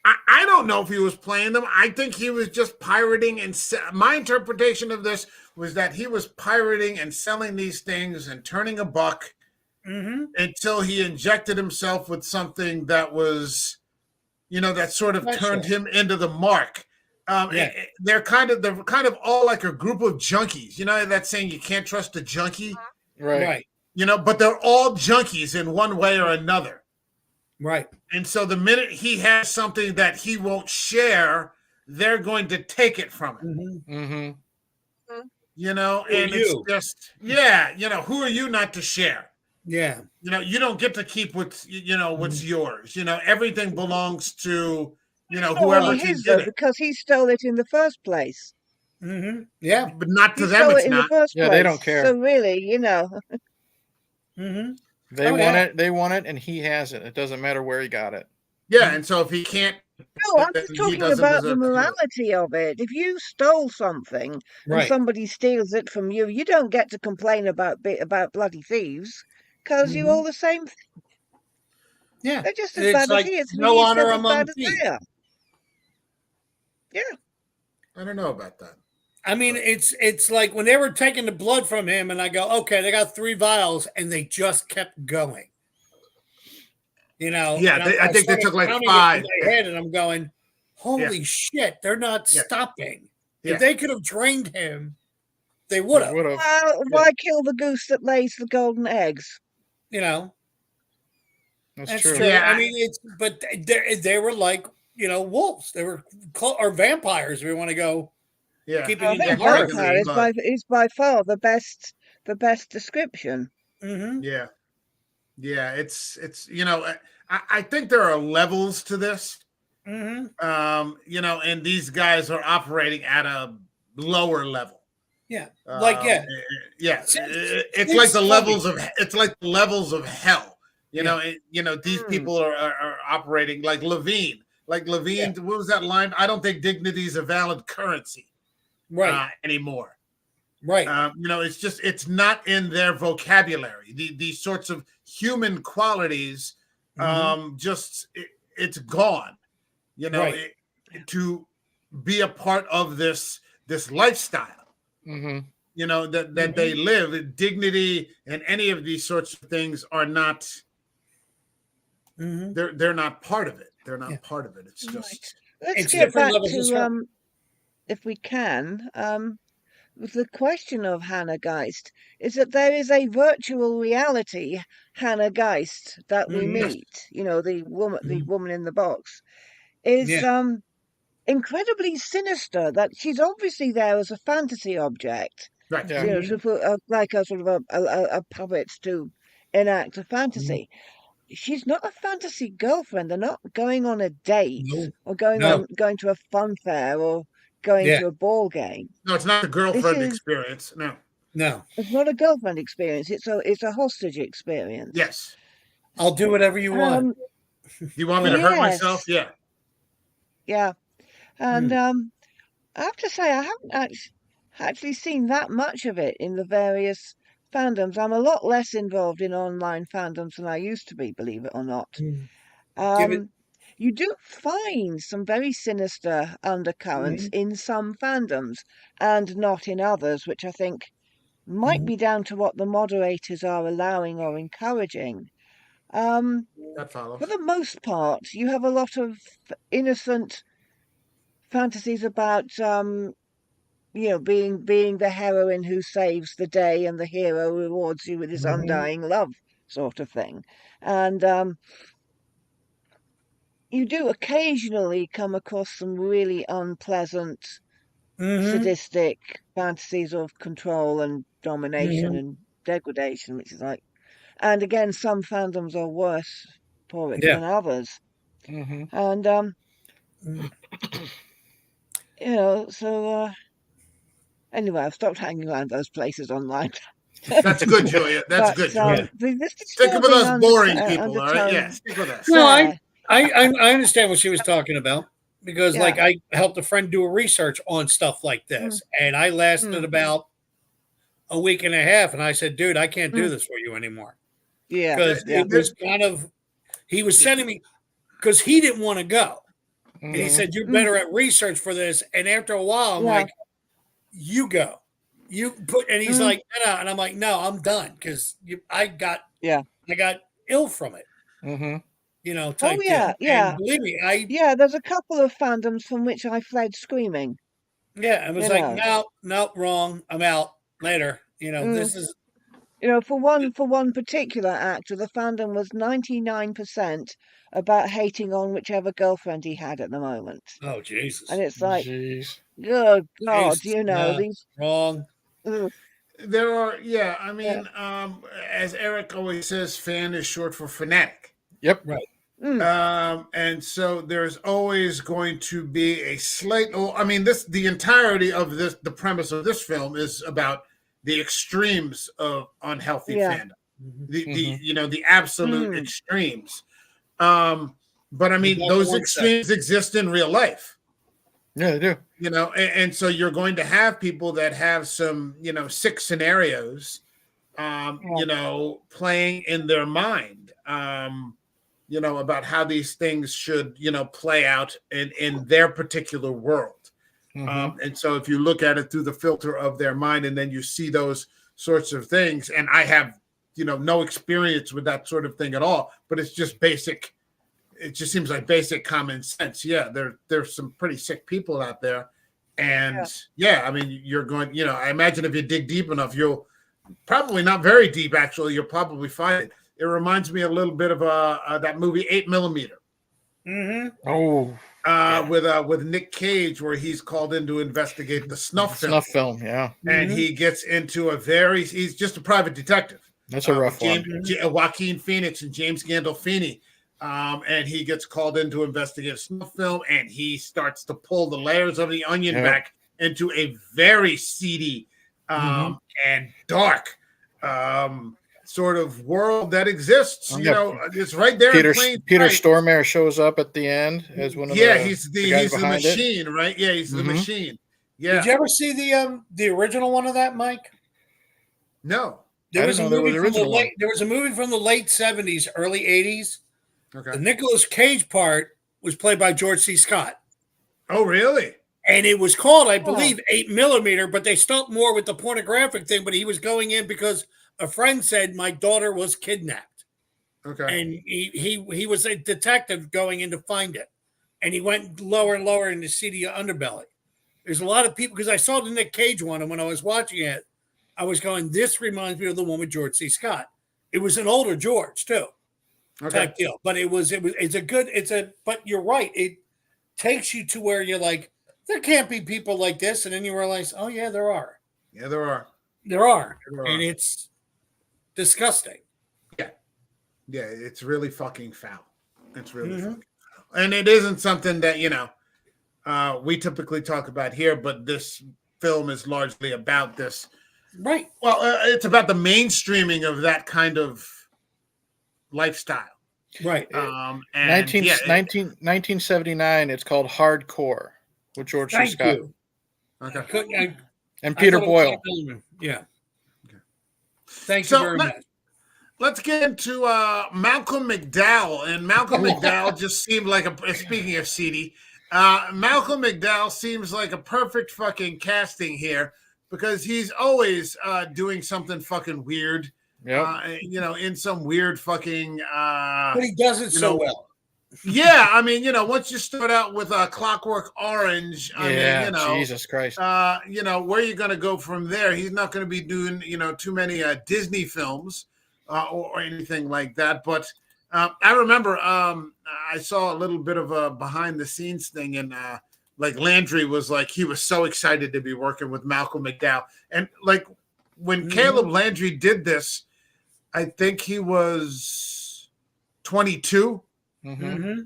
I don't know if he was playing them. I think he was just pirating, and my interpretation of this was that he was pirating and selling these things and turning a buck until he injected himself with something that was, that sort of turned him into the mark. They're kind of all like a group of junkies. You know that saying, you can't trust a junkie, Right. But they're all junkies in one way or another. Right. And so the minute he has something that he won't share, they're going to take it from him. Mm-hmm. And it's just, who are you not to share? Yeah. You don't get to keep what's yours. Everything belongs to, whoever Only can his, get though, it. because he stole it in the first place. Yeah. But not to He them, stole it's it in not. the first Yeah, place. they don't care. So really, They want it. They want it, and he has it. It doesn't matter where he got it. Yeah, and so if he can't, No, I'm just he talking doesn't about the deserve to do it. morality of it. If you stole something and somebody steals it from you, you don't get to complain about bloody thieves because you're all the same. Yeah. They're just as It's bad like as he is. no He's honor just as among bad as thieves. they are. Yeah. I don't know about that. I mean, it's like when they were taking the blood from him, and I go, okay, they got 3 vials, and they just kept going. Yeah, and I think they started took like counting it 5. in my head, and I'm going, holy shit, they're not stopping. Yeah. If they could have drained him, they would have. Well, why kill the goose that lays the golden eggs? That's true. Yeah, I mean, but they were like, wolves. They were or vampires. If we want to go. Yeah. Keep I it in think the heart. vampire is by far the best description. Yeah. Yeah, it's I think there are levels to this. And these guys are operating at a lower level. Yeah. It's like the levels of hell. These people are operating like Levine. Like Levine, what was that line? I don't think dignity is a valid currency anymore. Right. It's not in their vocabulary. These sorts of human qualities, it's gone. To be a part of this lifestyle. That they live. Dignity and any of these sorts of things are not. They're not part of it. They're not part of it. It's just. Let's get back to if we can. the question of Hannah Geist is that there is a virtual reality Hannah Geist that we Mhm. meet. You know, the Mhm. woman in the box is Yeah. incredibly sinister. That she's obviously there as a fantasy object, Right. Yeah. you know, to put like a sort of a puppet to enact a Mhm. fantasy. She's not a fantasy girlfriend. They're not going on a date No. or No. going to a fun fair or going Yeah. to a ball game. No, it's not the This girlfriend is experience. No. No. It's not a girlfriend experience. It's a hostage experience. Yes. I'll do whatever you want. Um, Do you want me to Yeah. hurt myself? yes, Yeah. yeah, and Mm. I have to say I haven't actually seen that much of it in the various fandoms. I'm a lot less involved in online fandoms than I used to be, believe it or not. Mm. Give it. Um, you do find some very sinister undercurrents Mhm. in some fandoms and not in others, which I think might Mhm. be down to what the moderators are allowing or encouraging. Um, That for follows. the most part, you have a lot of innocent fantasies about being the heroine who saves the day and the hero rewards you with his Mhm. undying love sort of thing. And you do occasionally come across some really unpleasant, Mhm. sadistic fantasies of control and domination Mhm. and degradation, which is like, and again, some fandoms are worse for it Yeah. than others. Hmm. And Mm. so anyway, I've stopped hanging around those places online. That's good, Julia. That's But good, Julia. Yeah. this Stick with disturbing us boring people, all right? Yeah, undertone stick with us. No, there, I understand what she was talking about because yeah, like I helped a friend do a research on stuff like mm, this, and I lasted mm, about a week and a half, and I said, "Dude, I can't do mm, this for you anymore," yeah, because yeah, it was kind of he was sending me because he didn't want to go, and he Hmm. said, "You're mm, better at research for this." And after a while, I'm yeah, like, "You go, you put," and he's mm, like, "No," no," and I'm like, "No, I'm done because yeah. I got ill from it." Hmm. Oh Type deal. yeah, And yeah, believe me, yeah. There's a couple of fandoms from which I fled screaming. yeah, it was You like, know, no, no, wrong. I'm out later. mm, This is, for one particular actor, the fandom was 99% about hating on whichever girlfriend he had at the moment, oh, and Jesus. it's like, Jeez. good God, Jesus. No, these. wrong. Ugh, There are, yeah. I yeah, mean, as Eric always says, fan is short for fanatic. Yep. Right. mm, And so there's always going to be a slight. Oh, I mean, the entirety of the premise of this film is about the extremes of unhealthy yeah, fandom, Mhm. Hmm. the absolute mm, extremes. Um, but I The mean, number those one section. extremes exist in real life. Yeah, they do. And so you're going to have people that have some, sick scenarios, yeah, playing in their mind, about how these things should, play out in their particular world. Hmm. And so if you look at it through the filter of their mind and then you see those sorts of things, and I have, no experience with that sort of thing at all, but it's just basic. It just seems like basic common sense. Yeah, there's some pretty sick people out there. yeah. And yeah, I mean, you're going, I imagine if you dig deep enough, you'll probably not very deep, actually, you'll probably find it. It reminds me a little bit of that movie 8mm, Mm-hmm. Oh, yeah. with Nick Cage, where he's called in to investigate the The snuff film, snuff film. Yeah, and Mm-hmm. he gets into he's just a private detective, that's a rough with one. Joaquin Phoenix and James Gandolfini. And he gets called in to investigate a snuff film, and he starts to pull the layers of the onion Yep. back into a very seedy Mm-hmm. and dark sort of world that exists. Yep. It's right there Peter in plain Peter sight. Stormare shows up at the end as one of Yeah, the he's the guys he's the behind it. machine, right? Yeah, he's the Hmm. machine. Did Yeah. you ever see the original one of that, Mike? No. I didn't know there was an original one. There was a movie from the late 70s, early 80s. Okay. The Nicolas Cage part was played by George C. Scott. Oh, really? And it was called, I Oh, believe, 8mm, but they stuck more with the pornographic thing. But he was going in because a friend said my daughter was kidnapped. Okay. And he was a detective going in to find it. And he went lower and lower in the seedy underbelly. There's a lot of people, because I saw the Nick Cage one, and when I was watching it, I was going, this reminds me of the one with George C. Scott. It was an older George too, type deal. But but you're right. It takes you to where you're like, there can't be people like this. And then you realize, oh yeah, there are. Yeah, there are. There are. And it's disgusting. Yeah. Yeah, it's really fucking foul. It's really fucking foul. And it isn't something that, we typically talk about here, but this film is largely about this. Right. Well, it's about the mainstreaming of that kind of lifestyle. Right. And 1979, it's called Hardcore with George C. Scott. Okay. And Peter Boyle. Yeah. Okay. Thank you very much. Let's get into Malcolm McDowell. And Malcolm McDowell just seemed like speaking of CD, Malcolm McDowell seems like a perfect fucking casting here because he's always doing something fucking weird. Yeah. In some weird fucking. But he does it so well. Yeah, I mean, once you start out with Clockwork Orange, Jesus Christ. where are you going to go from there? He's not going to be doing, too many Disney films or anything like that. But I remember I saw a little bit of a behind the scenes thing, and like Landry was like, he was so excited to be working with Malcolm McDowell. And like when Caleb Landry did this, I think he was 22. Mm-hmm.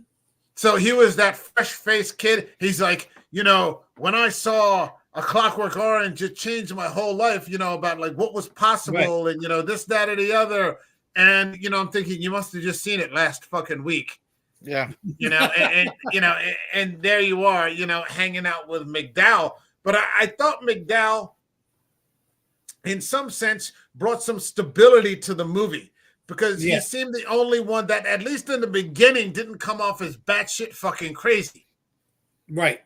So he was that fresh-faced kid. He's like, when I saw A Clockwork Orange, it changed my whole life, about like what was possible, right. And this, that, or the other. And I'm thinking you must have just seen it last fucking week. Yeah. And there you are, hanging out with McDowell. But I thought McDowell, in some sense, brought some stability to the movie. Because he seemed the only one that, at least in the beginning, didn't come off as batshit fucking crazy. Right.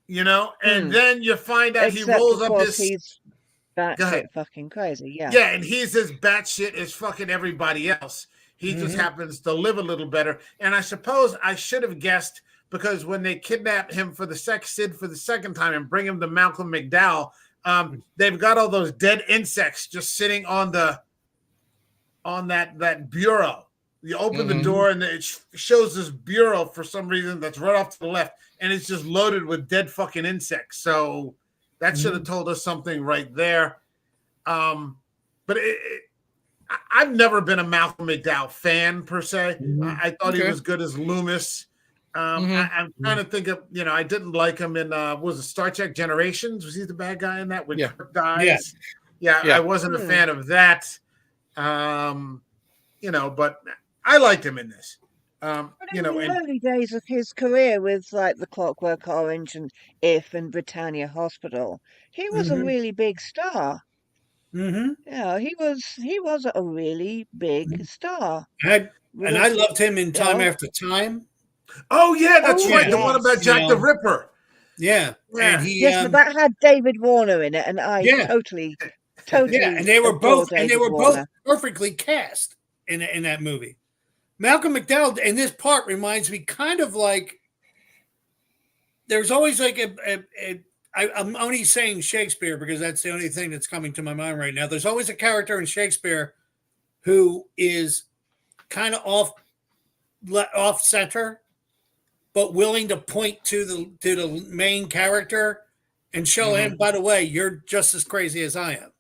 And then you find out he rolls up his... he's batshit fucking crazy, yeah. Yeah, and he's as batshit as fucking everybody else. He just happens to live a little better. And I suppose I should have guessed, because when they kidnap him for the Sid for the second time and bring him to Malcolm McDowell, they've got all those dead insects just sitting on that bureau. You open the door and it shows this bureau for some reason that's right off to the left, and it's just loaded with dead fucking insects. So that should have told us something right there. But I've never been a Malcolm McDowell fan per se. I thought he was good as Loomis. I'm trying to think of, I didn't like him in was it Star Trek Generations? Was he the bad guy in that when Kirk dies? Yeah, I wasn't a fan of that. But I liked him in this. In the early days of his career with like the Clockwork Orange and If and Britannia Hospital, he was a really big star. Yeah, he was a really big star. I loved him in Time After Time. Oh yeah, that's right. The one about Jack the Ripper. Yeah. And but that had David Warner in it, and I totally. Yeah, and they were both perfectly cast in that movie. Malcolm McDowell in this part reminds me kind of like there's always like I'm only saying Shakespeare because that's the only thing that's coming to my mind right now. There's always a character in Shakespeare who is kind of off center, but willing to point to the main character and show him, by the way, you're just as crazy as I am.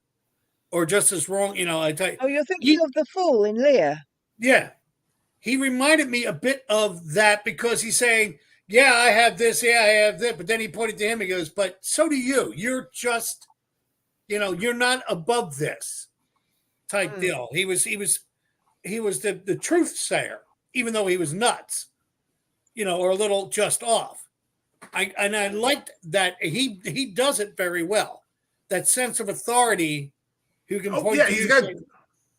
Or just as wrong, I tell you. Oh, you're thinking of the fool in Lear. Yeah. He reminded me a bit of that because he's saying, yeah, I have this, I have that. But then he pointed to him, he goes, but so do you. You're just, you're not above this type deal. He was the truth sayer, even though he was nuts, or a little just off. I liked that he does it very well. That sense of authority. Who can point he's got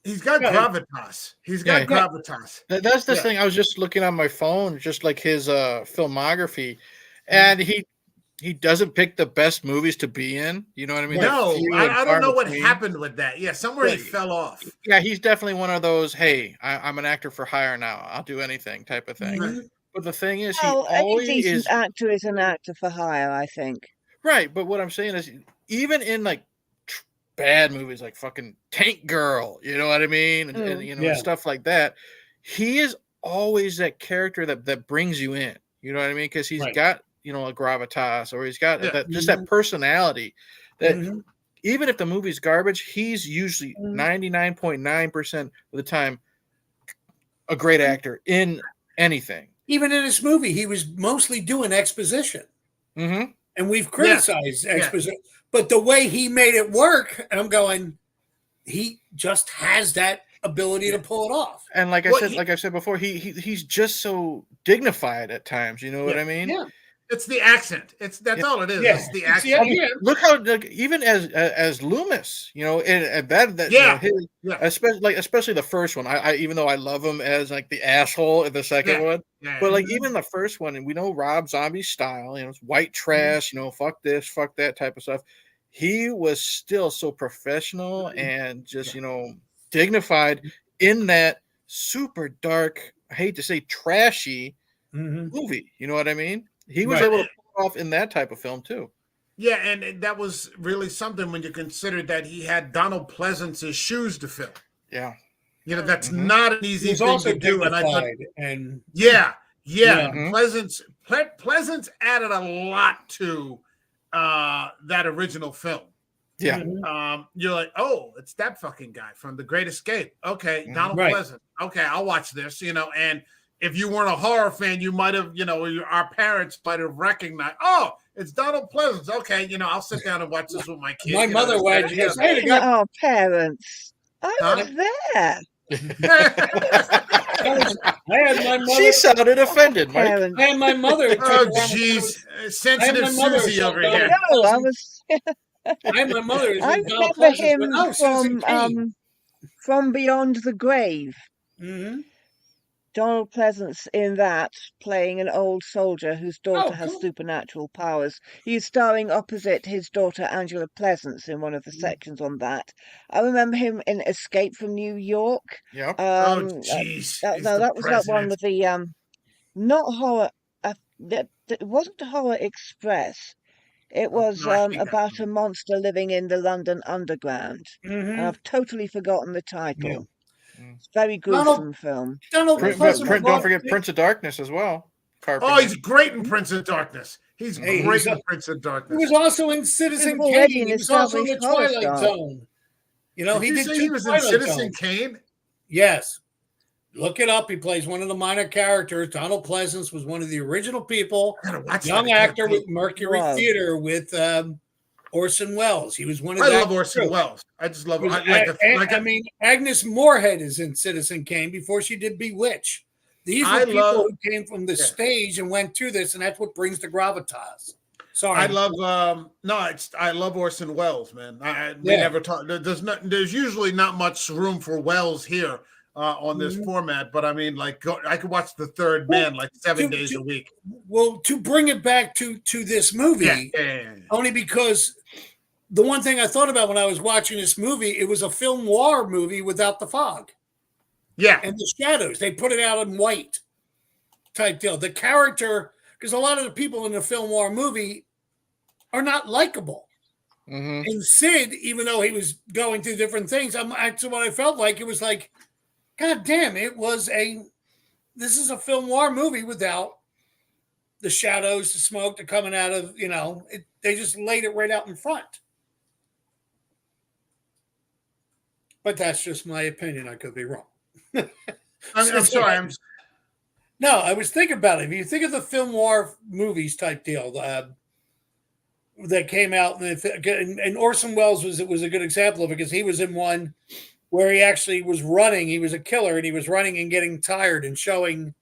gravitas. He's got gravitas. That's the thing. I was just looking on my phone, just like his filmography, and he doesn't pick the best movies to be in. You know what I mean? No, I don't know what happened with that. Yeah, somewhere he fell off. Yeah, he's definitely one of those, hey, I'm an actor for hire now. I'll do anything type of thing. But the thing is, any decent actor is an actor for hire, I think. Right, but what I'm saying is, even in like bad movies like fucking Tank Girl, you know what I mean, and you know, and stuff like that, he is always that character that brings you in. You know what I mean? Because he's got, you know, a gravitas, or he's got that just that personality that even if the movie's garbage, he's usually 99.9% of the time a great actor in anything. Even in this movie, he was mostly doing exposition. Mm-hmm. And we've criticized exposition, but the way he made it work, and I'm going, he just has that ability to pull it off. And like I said before, he's just so dignified at times. You know what I mean? Yeah. It's the accent. That's all it is. Yeah. It's the accent. Look how, like, even as Loomis, you know, especially the first one. I even though I love him as like the asshole in the second one, but like even the first one, and we know Rob Zombie's style, you know, it's white trash, you know, fuck this, fuck that type of stuff. He was still so professional and just, you know, dignified in that super dark, I hate to say trashy movie. You know what I mean? He was able to pull it off in that type of film too. Yeah, and that was really something when you consider that he had Donald Pleasance's shoes to fill. Yeah. You know, that's not an easy thing to do. And I thought, Pleasance added a lot to that original film. Yeah. You're like, oh, it's that fucking guy from The Great Escape. Okay, Donald Pleasance. Okay, I'll watch this, you know, and if you weren't a horror fan, you might have, you know, our parents might have recognized, oh, it's Donald Pleasance. Okay, you know, I'll sit down and watch this with my kids. My mother was. Our parents. I was there. I had my mother. She sounded offended, Mike. I had my mother. Oh, jeez. Sensitive Susie over here. No, I was. I had my mother. I remember him from Beyond the Grave. Donald Pleasance in that, playing an old soldier whose daughter has supernatural powers. He's starring opposite his daughter Angela Pleasance in one of the sections on that. I remember him in Escape from New York. Yeah. Oh, jeez. That was that one with the not horror. It wasn't Horror Express. It was about a monster living in the London Underground. And I've totally forgotten the title. Yeah. It's a very gruesome film. Don't forget Prince of Darkness as well. Carpenter. Oh, he's great in Prince of Darkness. He's great in Prince of Darkness. He was also in Citizen Kane. He was also in the Twilight Zone. You know, he did he was in Citizen Kane? Yes. Look it up. He plays one of the minor characters. Donald Pleasance was one of the original people. Young actor with Mercury Theater with Orson Welles. He was one of. I love Orson Welles. I just love him. I mean, Agnes Moorehead is in Citizen Kane before she did Bewitched. These are people who came from the stage and went through this, and that's what brings the gravitas. Sorry, I love Orson Welles, man. We never talk. There's usually not much room for Welles here on this format, but I mean, like, I could watch The Third Man like 7 days a week. Well, to bring it back to this movie, only because the one thing I thought about when I was watching this movie, it was a film noir movie without the fog. Yeah. And the shadows. They put it out in white type deal. The character, because a lot of the people in the film noir movie are not likable. And Sid, even though he was going through different things, actually what I felt like, it was like, God damn, this is a film noir movie without the shadows, the smoke, the coming out of, you know, they just laid it right out in front. But that's just my opinion. I could be wrong. I'm sorry. No, I was thinking about it. If you think of the film noir movies type deal that came out, and Orson Welles was a good example of it because he was in one where he actually was running. He was a killer, and he was running and getting tired and showing,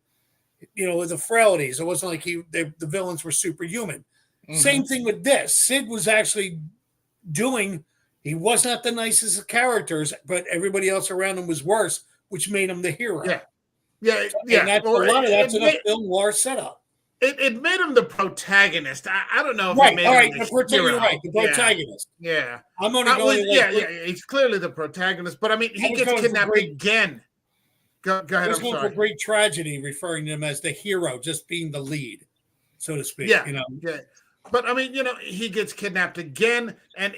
you know, the frailties. It wasn't like the villains were superhuman. Same thing with this. Sid was actually he was not the nicest of characters, but everybody else around him was worse, which made him the hero. Yeah. And that's a lot of that's in a film noir setup. It made him the protagonist. I don't know if it made him the hero. Right, the protagonist. Yeah. I'm only going he's clearly the protagonist, but I mean, he gets kidnapped again. Go ahead, I'm sorry. For great tragedy, referring to him as the hero, just being the lead, so to speak. Yeah. You know? Yeah. But I mean, he gets kidnapped again, and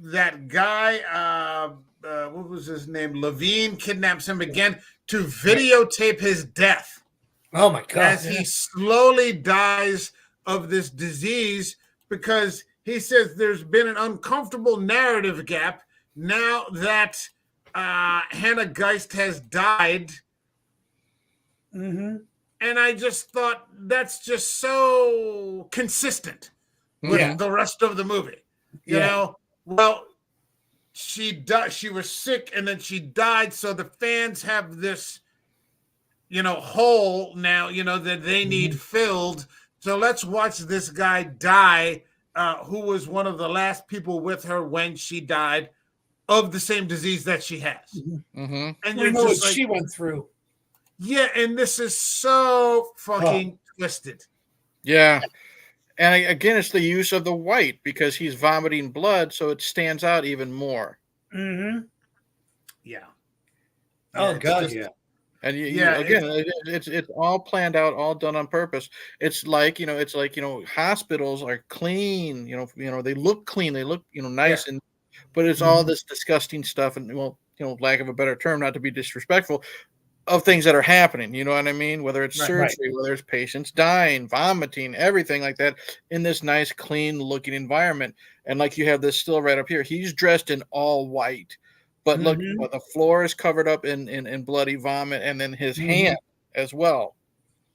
that guy, what was his name? Levine kidnaps him again to videotape his death Oh my God. as he slowly dies of this disease, because he says there's been an uncomfortable narrative gap now that Hannah Geist has died. Mm-hmm. And I just thought that's just so consistent with the rest of the movie. You know, well, she was sick and then she died. So the fans have this, hole now, that they need filled. So let's watch this guy die, who was one of the last people with her when she died of the same disease that she has. Mm-hmm. And You know what she went through. Yeah, and this is so fucking twisted. Yeah. And again, it's the use of the white because he's vomiting blood, so it stands out even more. Mm-hmm. Yeah. Oh God, yeah. And it's all planned out, all done on purpose. It's like hospitals are clean. They look clean, they look nice, but it's all this disgusting stuff. And lack of a better term, not to be disrespectful, of things that are happening, you know what I mean? Whether it's surgery, whether it's patients dying, vomiting, everything like that in this nice, clean looking environment. And like you have this still right up here, he's dressed in all white, but look, the floor is covered up in bloody vomit, and then his hand as well.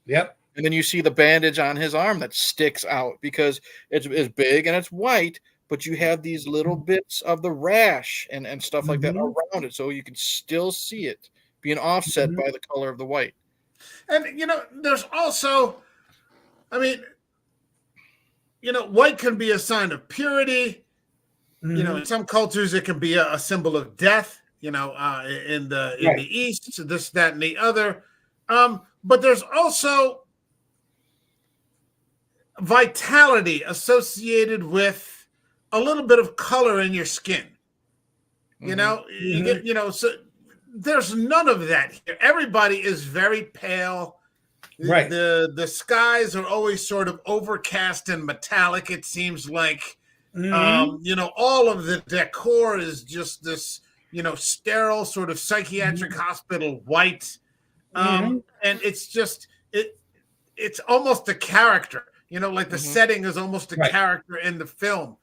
Yep. And then you see the bandage on his arm that sticks out because it's big and it's white, but you have these little bits of the rash and stuff like that around it, so you can still see it being offset by the color of the white. And, there's also, white can be a sign of purity. In some cultures, it can be a symbol of death, in the East, this, that, and the other. But there's also vitality associated with a little bit of color in your skin. You get, so there's none of that here. Everybody is very pale. Right. The skies are always sort of overcast and metallic, it seems like. All of the decor is just this, sterile sort of psychiatric hospital white. And it's just it's almost a character, like the setting is almost a character in the film.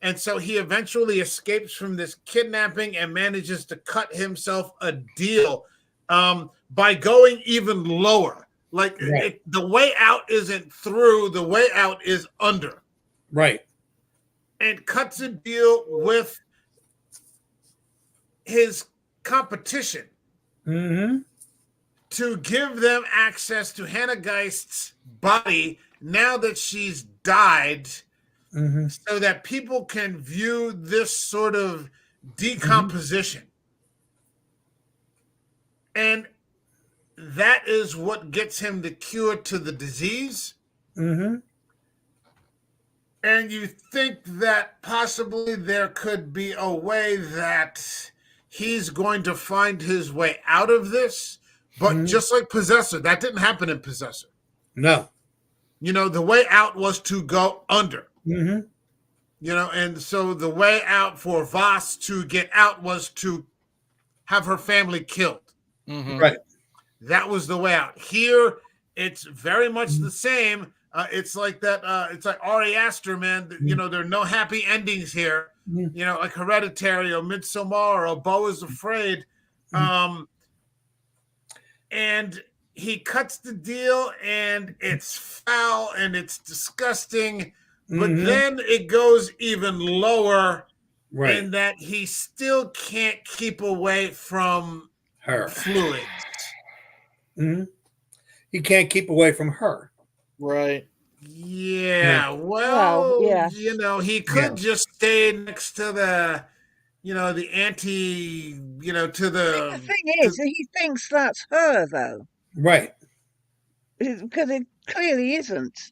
And so he eventually escapes from this kidnapping and manages to cut himself a deal by going even lower. Like the way out isn't through, the way out is under. Right. And cuts a deal with his competition to give them access to Hannah Geist's body now that she's died. So that people can view this sort of decomposition. And that is what gets him the cure to the disease. And you think that possibly there could be a way that he's going to find his way out of this. But just like Possessor, that didn't happen in Possessor. No. The way out was to go under. And so the way out for Voss to get out was to have her family killed. Right. That was the way out. Here, it's very much the same. It's like that. It's like Ari Aster, man. There are no happy endings here. Like Hereditary or Midsommar or Beau is Afraid. And he cuts the deal, and it's foul and it's disgusting. But then it goes even lower in that he still can't keep away from her fluids. He can't keep away from her. Right. Yeah. Well, he could just stay next to the, the anti, to the... The thing is, he thinks that's her, though. Right. Because it clearly isn't.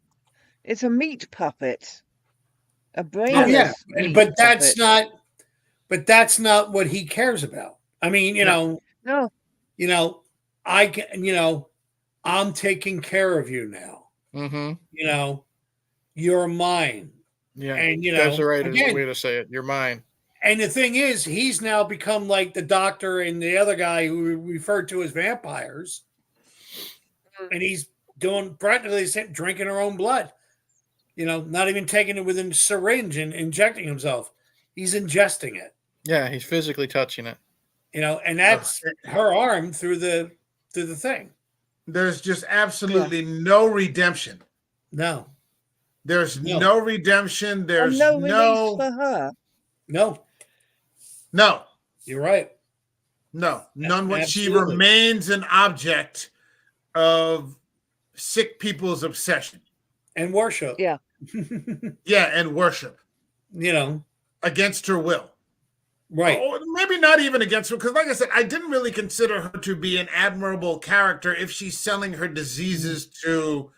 It's a meat puppet. A brainless meat but that's puppet. that's not what he cares about. I mean, No. I'm taking care of you now. You're mine. Yeah, And that's the right again, way to say it. You're mine. and the thing is, he's now become like the doctor and the other guy who we referred to as vampires, and he's doing practically drinking her own blood. Not even taking it with a syringe and injecting himself. He's ingesting it. Yeah, he's physically touching it. And that's her arm through the thing. There's just absolutely no redemption. No. There's no redemption. There's no release for her. No. You're right. No, none. When she Absolutely. remains an object of sick people's obsession And worship. Yeah. and worship against her will. Right. Or maybe not even against her, because like I said, I didn't really consider her to be an admirable character if she's selling her diseases to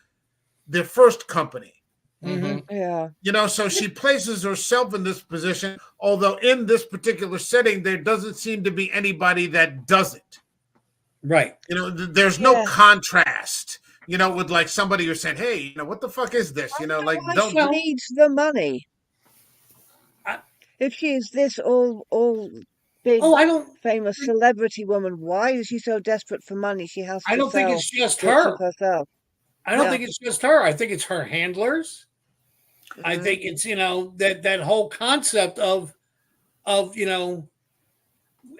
the first company. Mm-hmm. Yeah. So she places herself in this position, although in this particular setting, there doesn't seem to be anybody that does it. Right. There's no contrast, with like somebody who's saying, hey, what the fuck is this? Like, She needs the money. If she is this all big, famous celebrity woman, why is she so desperate for money? She has to I don't think it's just her. Herself. I don't think it's just her. I think it's her handlers. Mm-hmm. I think it's that whole concept of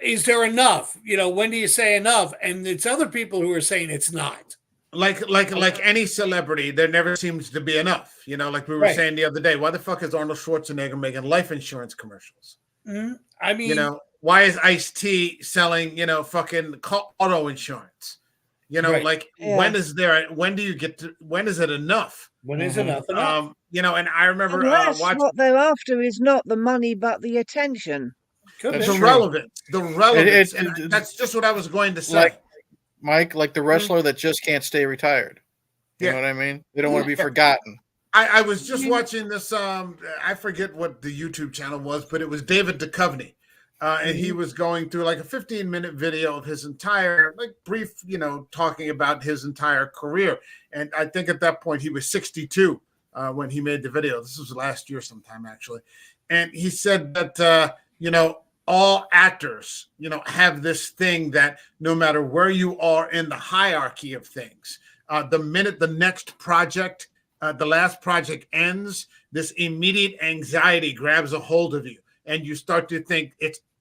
is there enough? When do you say enough? And it's other people who are saying it's not. Like any celebrity, there never seems to be enough. Like we were saying the other day, why the fuck is Arnold Schwarzenegger making life insurance commercials? Mm-hmm. I mean, why is Ice-T selling, fucking auto insurance? When is there? When do you get to? When is it enough? When is enough? And I remember watching. What they're after is not the money, but the attention. The relevance, and that's just what I was going to say. Mike, like the wrestler that just can't stay retired. You know what I mean? They don't want to be forgotten. I was just watching this. I forget what the YouTube channel was, but it was David Duchovny. And he was going through like a 15-minute video of his entire, brief, talking about his entire career. And I think at that point he was 62 when he made the video. This was last year sometime, actually. And he said that, all actors, have this thing that no matter where you are in the hierarchy of things, the minute the next project, the last project ends, this immediate anxiety grabs a hold of you. And you start to think,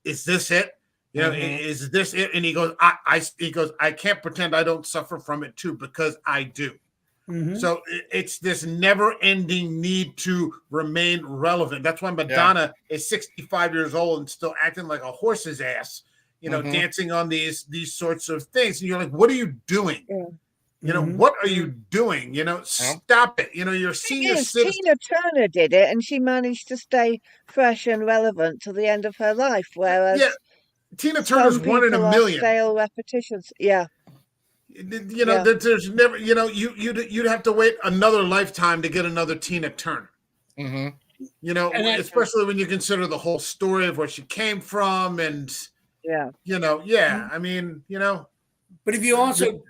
is this it? Is this it? And he goes, I can't pretend I don't suffer from it too, because I do. Mm-hmm. So it's this never-ending need to remain relevant. That's why Madonna is 65 years old and still acting like a horse's ass, dancing on these sorts of things. And you're like, what are you doing? Yeah. What are you doing? Stop it. You're senior citizen. Tina Turner did it, and she managed to stay fresh and relevant to the end of her life. Whereas Tina Turner's one in a million. Stale repetitions. Yeah. There's never. You'd have to wait another lifetime to get another Tina Turner. Mm-hmm. Especially when you consider the whole story of where she came from, and I mean, But if you also.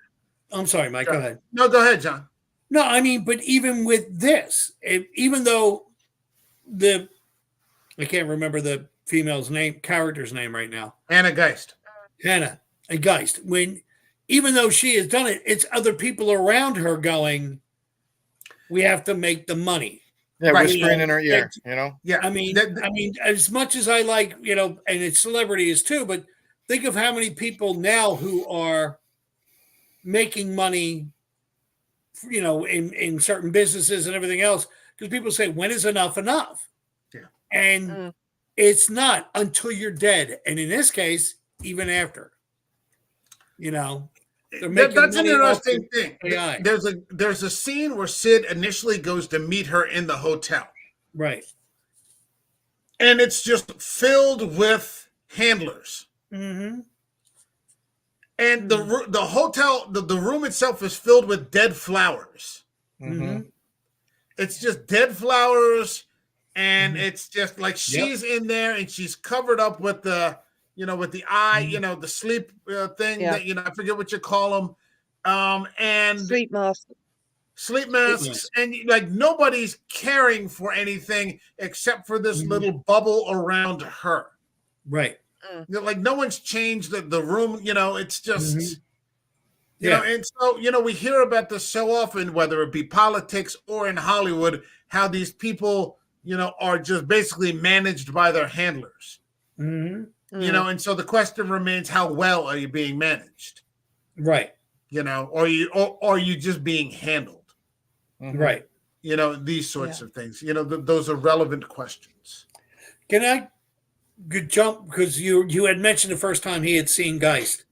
I'm sorry, Mike. Go ahead. No, go ahead, John. No, I mean, but even with this, even though I can't remember the female's character's name right now. Hannah Geist. Even though she has done it, it's other people around her going, we have to make the money. Yeah, whispering in her ear, Yeah. I mean, as much as I like, and it's celebrities too, but think of how many people now who are making money, in certain businesses and everything else, because people say, when is enough enough? Yeah. And it's not until you're dead. And in this case, even after, that's an interesting thing. There's a scene where Sid initially goes to meet her in the hotel. Right. And it's just filled with handlers. Mm-hmm. And the hotel, the room itself is filled with dead flowers. Mm-hmm. It's just dead flowers, and it's just like she's in there, and she's covered up with the, with the eye, the sleep thing that I forget what you call them, and sleep mask. sleep masks, and like nobody's caring for anything except for this little bubble around her. Right. Like no one's changed the room. It's just. And so, we hear about this so often, whether it be politics or in Hollywood, how these people, are just basically managed by their handlers. And so the question remains, how well are you being managed? Right. Or are you just being handled? Right. These sorts of things, those are relevant questions. Can I jump? Because you had mentioned the first time he had seen Geist.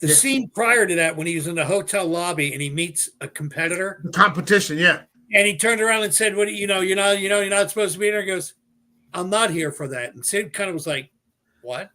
The scene prior to that, when he was in the hotel lobby and he meets a competitor, the competition, yeah, and he turned around and said, "What you're not supposed to be there." He goes, "I'm not here for that." And Sid kind of was like, "What?"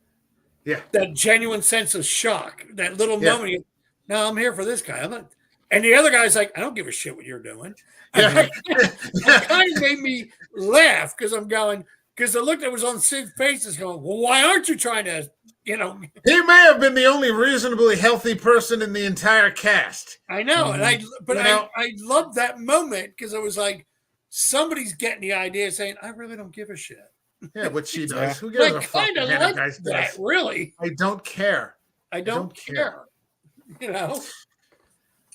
Yeah, that genuine sense of shock, that little moment. He, no, I'm here for this guy. I'm not. And the other guy's like, "I don't give a shit what you're doing." Yeah. It kind of made me laugh because the look that was on Sid's face is going, "Well, why aren't you trying to?" He may have been the only reasonably healthy person in the entire cast. I know, and I loved that moment because it was like somebody's getting the idea, saying, "I really don't give a shit." Yeah, what she does. Who gives a fuck? Kind of like that, really. I don't care. I don't care.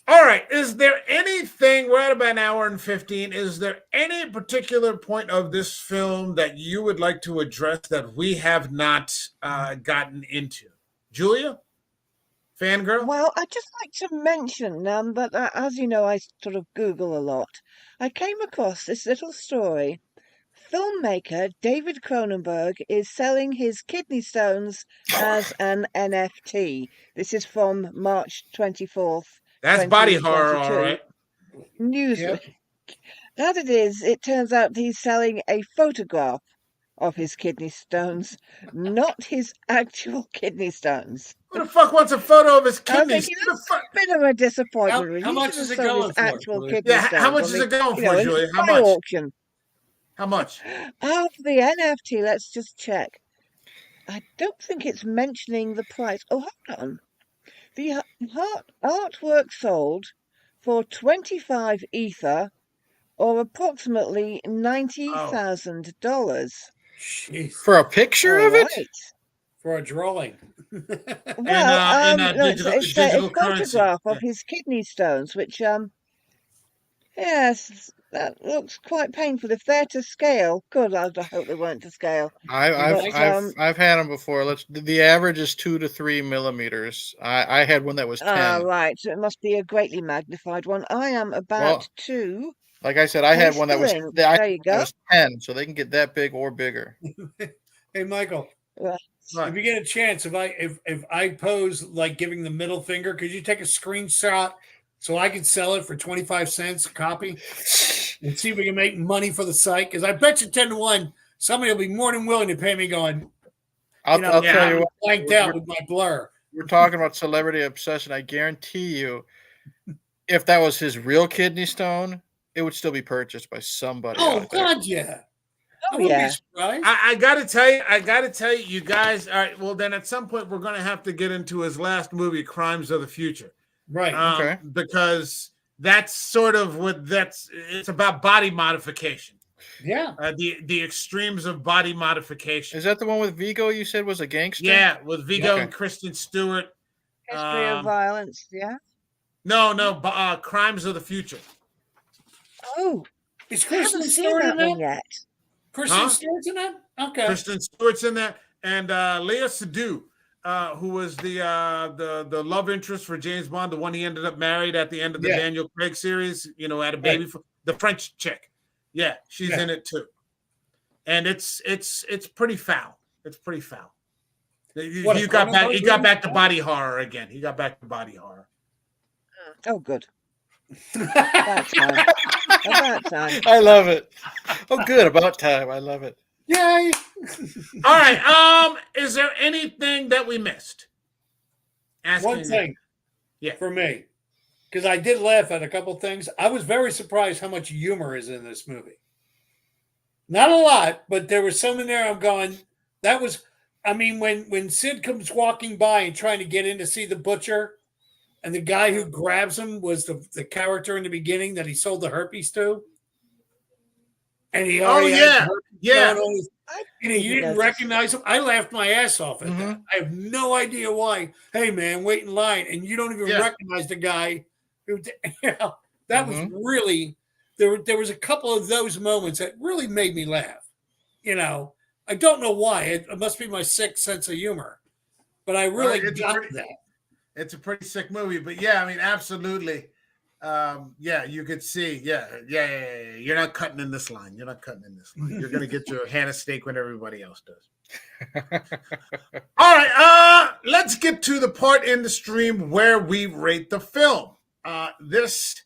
All right. Is there anything, we're at about an hour and 15. Is there any particular point of this film that you would like to address that we have not gotten into? Julia? Fangirl? Well, I'd just like to mention, but as you know, I sort of Google a lot. I came across this little story. Filmmaker David Cronenberg is selling his kidney stones as an NFT. This is from March 24th. That's body horror, all right. Newsweek. That it is. It turns out he's selling a photograph of his kidney stones, not his actual kidney stones. Who the fuck wants a photo of his kidneys? That's a bit of a disappointment. How much is it going for? Actual kidney stones. How much is it going for, Julia? How much? Auction. How much? For the NFT, let's just check. I don't think it's mentioning the price. Oh, hold on. The artwork sold for 25 ether, or approximately $90,000. For a picture of it? For a drawing. Well, it's a photograph of his kidney stones, which, yes, that looks quite painful. If they're to scale, good. I hope they weren't to scale. I've had them before. The average is 2 to 3 millimeters. I had one that was 10. Right. So it must be a greatly magnified one. I am about to. Like I said, I had one that was there you go. That was 10, so they can get that big or bigger. Hey, Michael. Right. If you get a chance, if I pose like giving the middle finger, could you take a screenshot so I can sell it for 25 cents a copy and see if we can make money for the site? Because I bet you 10 to 1, somebody will be more than willing to pay me going, I'll tell you what, blanked out with my blur. We're talking about celebrity obsession. I guarantee you, if that was his real kidney stone, it would still be purchased by somebody. Oh, God, yeah. Oh, yeah. I gotta tell you, you guys. All right. Well, then at some point we're gonna have to get into his last movie, Crimes of the Future, right? Okay. Because that's sort of it's about body modification. Yeah. The extremes of body modification. Is that the one with Vigo? You said was a gangster. Yeah, with Vigo and Kristen Stewart. History of violence. Yeah. No. Crimes of the Future. Oh, is I haven't seen that one yet. Kristen Stewart's in that? Okay. Kristen Stewart's in that, and Léa Seydoux, who was the love interest for James Bond, the one he ended up married at the end of the Daniel Craig series. Had a baby for the French chick. Yeah, she's in it too, and it's pretty foul. It's pretty foul. He got back to body horror again. He got back to body horror. Oh, good. About time. About time. I love it. Oh, good. About time. I love it. Yay. All right. Is there anything that we missed? One thing. Yeah. For me, because I did laugh at a couple things. I was very surprised how much humor is in this movie. Not a lot, but there was some in there. I'm going. When Sid comes walking by and trying to get in to see the butcher. and the guy who grabs him was the character in the beginning that he sold the herpes to, and he already had the herpes going on his, and he didn't recognize him. I laughed my ass off at that. I have no idea why. Hey man, wait in line, and you don't even recognize the guy who. That was really there was a couple of those moments that really made me laugh. I don't know why. It must be my sick sense of humor, but I really got that. It's a pretty sick movie, but yeah, I mean, absolutely. You could see, you're not cutting in this line. You're not cutting in this line. You're going to get your Hannah steak when everybody else does. All right, let's get to the part in the stream where we rate the film. This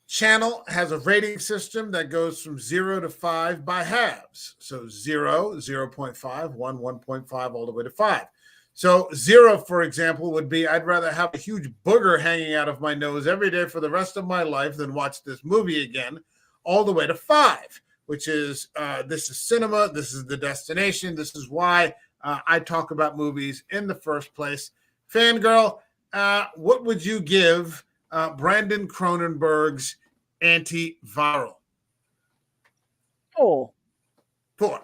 channel has a rating system that goes from 0 to 5 by halves. So 0, 0.5, 1, 1.5, all the way to 5. So 0, for example, would be I'd rather have a huge booger hanging out of my nose every day for the rest of my life than watch this movie again, all the way to 5, which is this is cinema, this is the destination, this is why I talk about movies in the first place. Fangirl, what would you give Brandon Cronenberg's Antiviral? 4. 4.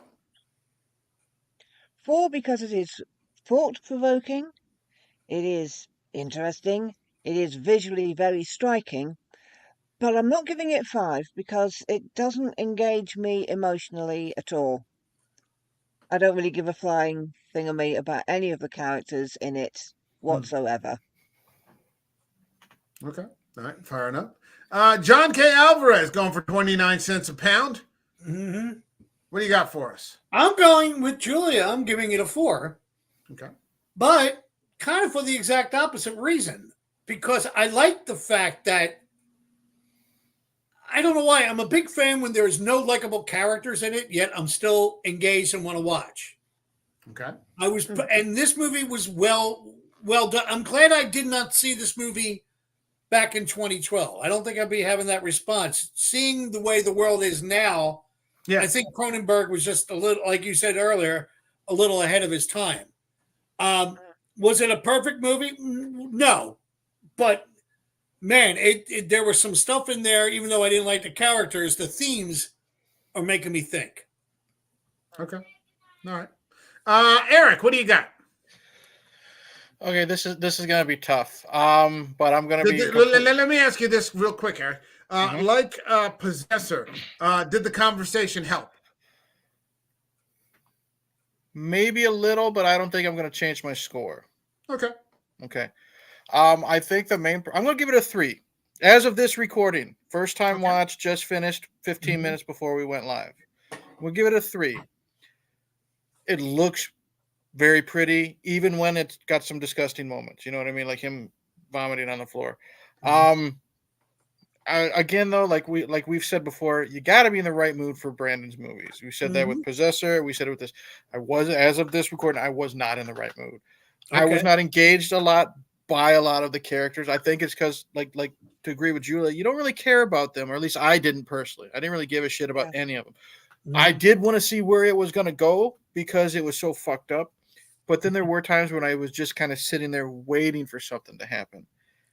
4 because it is thought-provoking, it is interesting, it is visually very striking, but I'm not giving it 5 because it doesn't engage me emotionally at all. I don't really give a flying thingamy about any of the characters in it whatsoever. Okay, all right, fair enough. John K. Alvarez going for 29 cents a pound. Mm-hmm. What do you got for us? I'm going with Julia. I'm giving it a 4. Okay. But kind of for the exact opposite reason. Because I like the fact that, I don't know why, I'm a big fan when there's no likable characters in it, yet I'm still engaged and want to watch. Okay. And this movie was well done. I'm glad I did not see this movie back in 2012. I don't think I'd be having that response. Seeing the way the world is now, I think Cronenberg was just a little, like you said earlier, a little ahead of his time. Was it a perfect movie? No. But, man, there was some stuff in there, even though I didn't like the characters, the themes are making me think. Okay. All right. Eric, what do you got? Okay, this is going to be tough. But I'm going to be. Let me ask you this real quick, Eric. Like Possessor, did the conversation help? Maybe a little, but I don't think I'm going to change my score. Okay. I think I'm going to give it a 3. As of this recording, first time watch, just finished 15 minutes before we went live. We'll give it a 3. It looks very pretty, even when it's got some disgusting moments. You know what I mean? Like him vomiting on the floor. Again, though, like we've said before, you got to be in the right mood for Brandon's movies. We said that with Possessor. We said it with this. As of this recording, I was not in the right mood. Okay. I was not engaged a lot by a lot of the characters. I think it's because, like to agree with Julia, you don't really care about them, or at least I didn't personally. I didn't really give a shit about any of them. I did want to see where it was going to go because it was so fucked up. But then there were times when I was just kind of sitting there waiting for something to happen.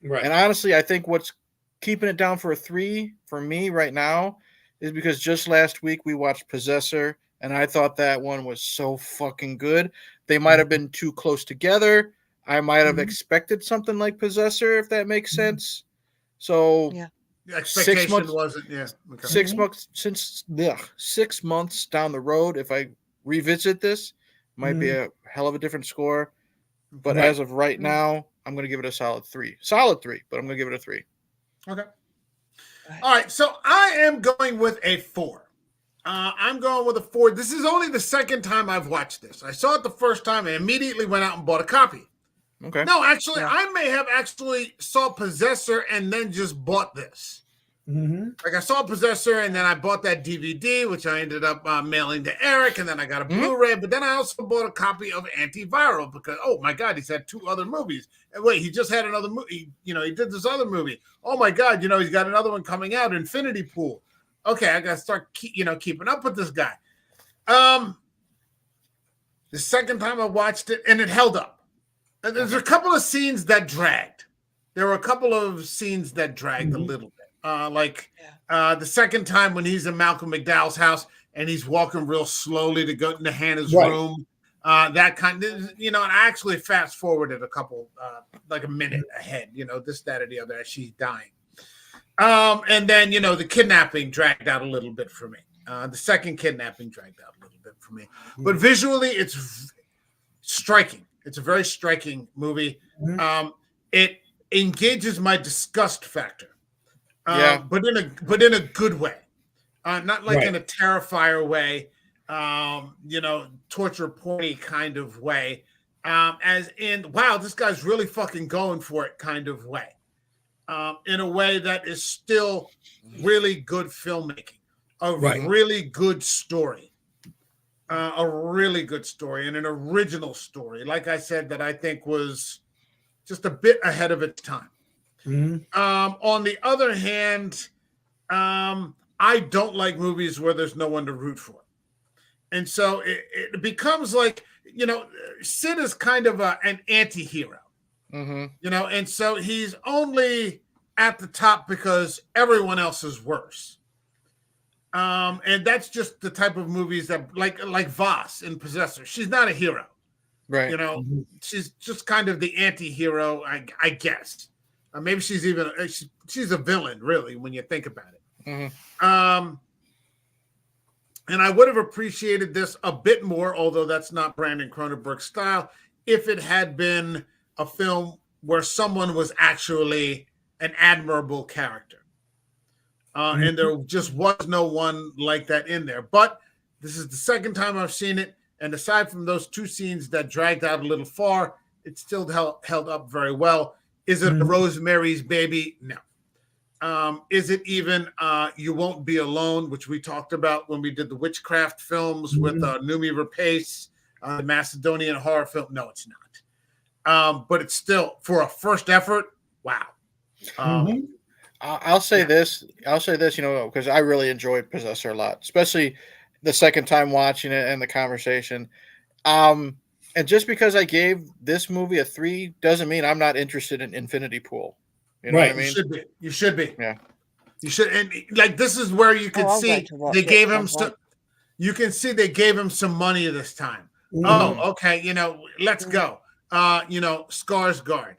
Right. And honestly, I think what's keeping it down for a 3 for me right now is because just last week we watched Possessor, and I thought that one was so fucking good. They might have been too close together. I might have expected something like Possessor, if that makes sense. So the expectation wasn't 6 months since 6 months down the road, if I revisit this, might be a hell of a different score. But as of right now, I'm going to give it a solid 3. Solid 3, but I'm going to give it a 3. Okay. All right. So I am going with a 4. I'm going with a 4. This is only the second time I've watched this. I saw it the first time and immediately went out and bought a copy. Okay. No, actually, I may have actually saw Possessor and then just bought this. Like I saw Possessor and then I bought that DVD, which I ended up mailing to Eric, and then I got a Blu-ray. But then I also bought a copy of Antiviral because, oh my God, he's had 2 other movies. And wait, he just had another movie. He did this other movie. Oh my God, he's got another one coming out, Infinity Pool. Okay, I got to start, keeping up with this guy. The second time I watched it, and it held up. There's a couple of scenes that dragged. there were a couple of scenes that dragged a little bit. The second time when he's in Malcolm McDowell's house and he's walking real slowly to go into Hannah's room. That kind of, and I actually fast forwarded a couple, like a minute ahead, this, that, or the other as she's dying. And then, the kidnapping dragged out a little bit for me. The second kidnapping dragged out a little bit for me. But visually, it's striking. It's a very striking movie. It engages my disgust factor, but in a good way, not like in a Terrifier way, torture porny kind of way, as in, wow, this guy's really fucking going for it kind of way, in a way that is still really good filmmaking, really good story. A really good story and an original story, like I said, that I think was just a bit ahead of its time. On the other hand, I don't like movies where there's no one to root for. And so it becomes like, Sid is kind of an anti-hero, and so he's only at the top because everyone else is worse. And that's just the type of movies that like Voss in Possessor. She's not a hero, right? She's just kind of the anti-hero, I guess. Maybe she's even she's a villain, really, when you think about it. And I would have appreciated this a bit more, although that's not Brandon Cronenberg's style, if it had been a film where someone was actually an admirable character. And there just was no one like that in there. But this is the second time I've seen it. And aside from those two scenes that dragged out a little far, it still held up very well. Is it Rosemary's Baby? No. Is it even You Won't Be Alone, which we talked about when we did the witchcraft films with Noomi Rapace, the Macedonian horror film? No, it's not. But it's still, for a first effort, wow. I'll say this, because I really enjoyed Possessor a lot, especially the second time watching it and the conversation. And just because I gave this movie a 3 doesn't mean I'm not interested in Infinity Pool. You know what I mean? You should be. Yeah. You should. And like, this is where you can see they gave him you can see they gave him some money this time. Oh, okay. Let's go. Skarsgård,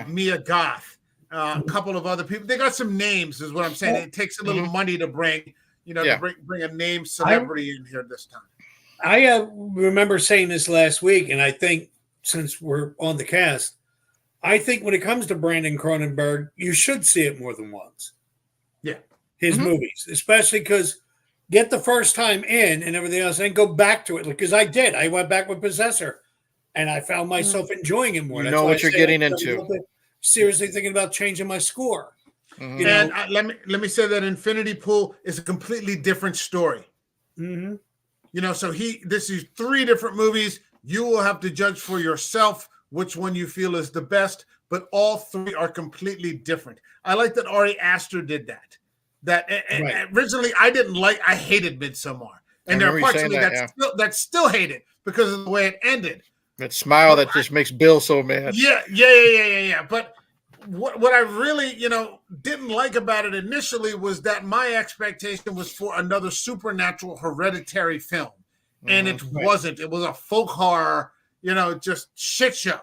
Mia Goth, a couple of other people. They got some names, is what I'm saying. It takes a little money to bring, to bring a name celebrity in here this time. I remember saying this last week, and I think since we're on the cast, I think when it comes to Brandon Cronenberg, you should see it more than once. Yeah. His movies, especially because get the first time in and everything else, and go back to it. Because I did. I went back with Possessor, and I found myself enjoying it more. You know what you're getting into. Seriously thinking about changing my score. And let me say that Infinity Pool is a completely different story. So this is 3 different movies. You will have to judge for yourself which one you feel is the best, but all 3 are completely different. I like that Ari Aster did that. Originally I hated Midsommar. And there are parts of me that still hate it because of the way it ended. That smile that just makes Bill so mad. Yeah. But what I really, didn't like about it initially was that my expectation was for another supernatural hereditary film. And it wasn't. It was a folk horror, just shit show.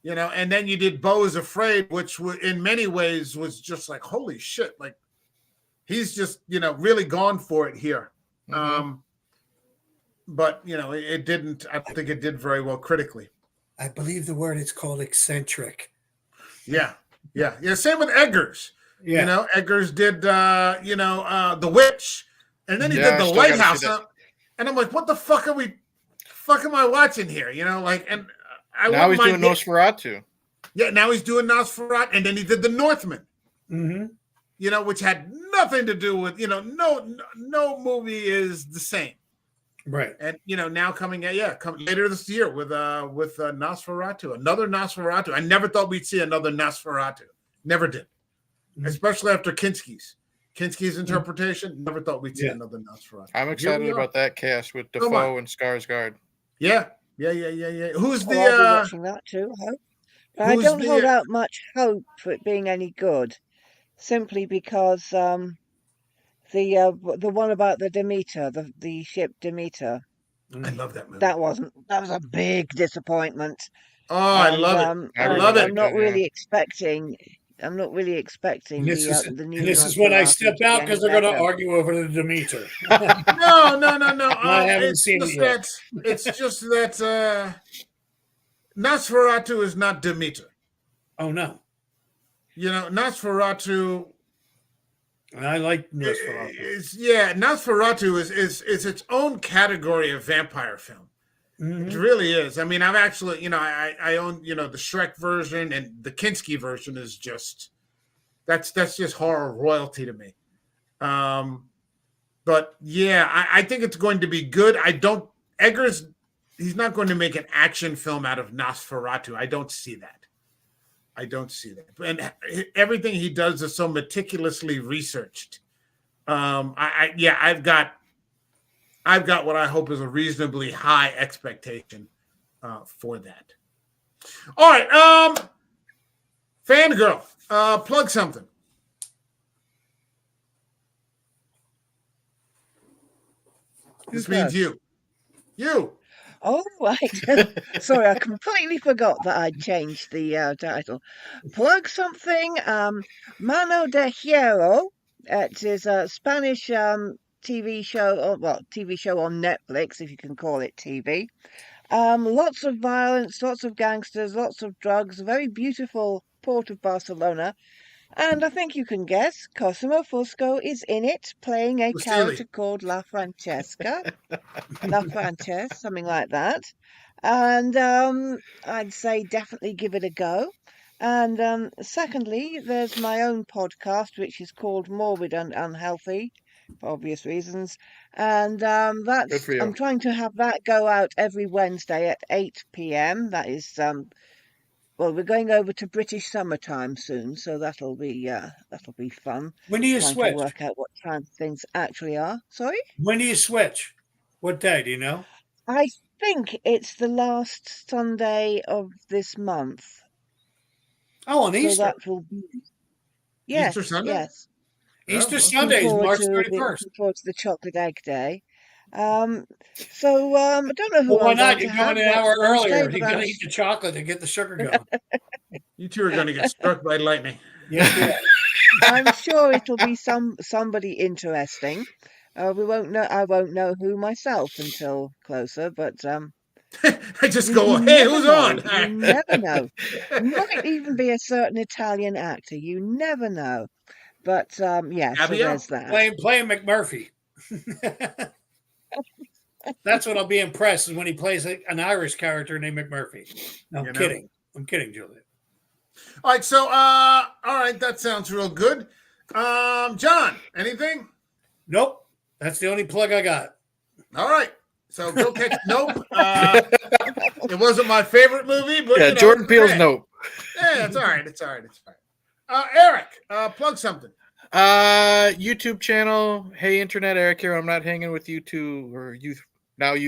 And then you did Beau is Afraid, which in many ways was just like, holy shit. Like, he's just, really gone for it here. But, it didn't, I don't think it did very well critically. I believe the word is called eccentric. Yeah. Same with Eggers. Eggers did, The Witch, and then he did The Lighthouse. And I'm like, what the fuck am I watching here? And now he's doing Nosferatu. Yeah, now he's doing Nosferatu, and then he did The Northman. Which had nothing to do with, no movie is the same. Right. And now coming later this year with Nosferatu, another Nosferatu. I never thought we'd see another Nosferatu. Never did. Especially after Kinski's interpretation. Never thought we'd see another Nosferatu. I'm excited about that cast with Defoe and Skarsgård. Yeah. Who's I'll be watching that too, I hope. I Who's don't hold the? out much hope for it being any good, simply because the one about the Demeter, the ship Demeter, I love that movie. that was a big disappointment. Oh, I And love it. I I really love I'm it. liked not it. Yeah. really expecting And this is the and new this is when I Nosferatu step to be out any because they're going to better. argue over the Demeter. No, no, no, no. I haven't seen it yet. It's just that Nosferatu is not Demeter. Oh no, Nosferatu I like Nosferatu. Nosferatu is its own category of vampire film. It Mhm. really is. I mean, I've actually, I own, the Shrek version, and the Kinski version is just that's just horror royalty to me. But yeah, I think it's going to be good. Eggers, he's not going to make an action film out of Nosferatu. I don't see that. And everything he does is so meticulously researched. I've got what I hope is a reasonably high expectation for that. All right, Fangirl, plug something. This means you. Oh, right. Sorry, I completely forgot that I'd changed the title. Plug something. Mano de Hierro. It is a Spanish TV show, TV show on Netflix, if you can call it TV. Lots of violence, lots of gangsters, lots of drugs. A very beautiful port of Barcelona. And I think you can guess, Cosimo Fusco is in it, playing a Lucille. character called La Francesca. La Frances, something like that. And I'd say definitely give it a go. And secondly, there's my own podcast, which is called Morbid and Unhealthy, for obvious reasons. And Good for you. I'm trying to have that go out every Wednesday at 8 p.m. That is well, we're going over to British summertime soon, so that'll be fun. When do you Trying to switch? work out what time things actually are. Sorry? When do you switch? What day? Do you know? I think it's the last Sunday of this month. Oh, on So Easter. that will be Easter Sunday? yes. Easter Oh, Sunday is March Looking 31st. forward to the chocolate egg day. I don't know who Well, why I'm going not? to You're have going an hour next Wednesday, earlier. but You're going to eat the chocolate and get the sugar going. You two are going to get struck by lightning. Yes, we are. I'm sure it'll be somebody interesting. We won't know. I won't know who myself until closer, but I just you go, hey, never who's know. on? You never know. Might even be a certain Italian actor. You never know. But yeah, so Fabio? there's that. Playing McMurphy. That's what I'll be impressed is when he plays an Irish character named McMurphy. No, I'm kidding. I'm kidding, Julia. All right, so all right, that sounds real good. John, anything? Nope. That's the only plug I got. All right. So go catch Nope. It wasn't my favorite movie, but Yeah, Jordan Peele's Nope. Yeah, it's all right. It's fine. Eric, plug something. YouTube channel. Hey, Internet, Eric here. I'm not hanging with you two or you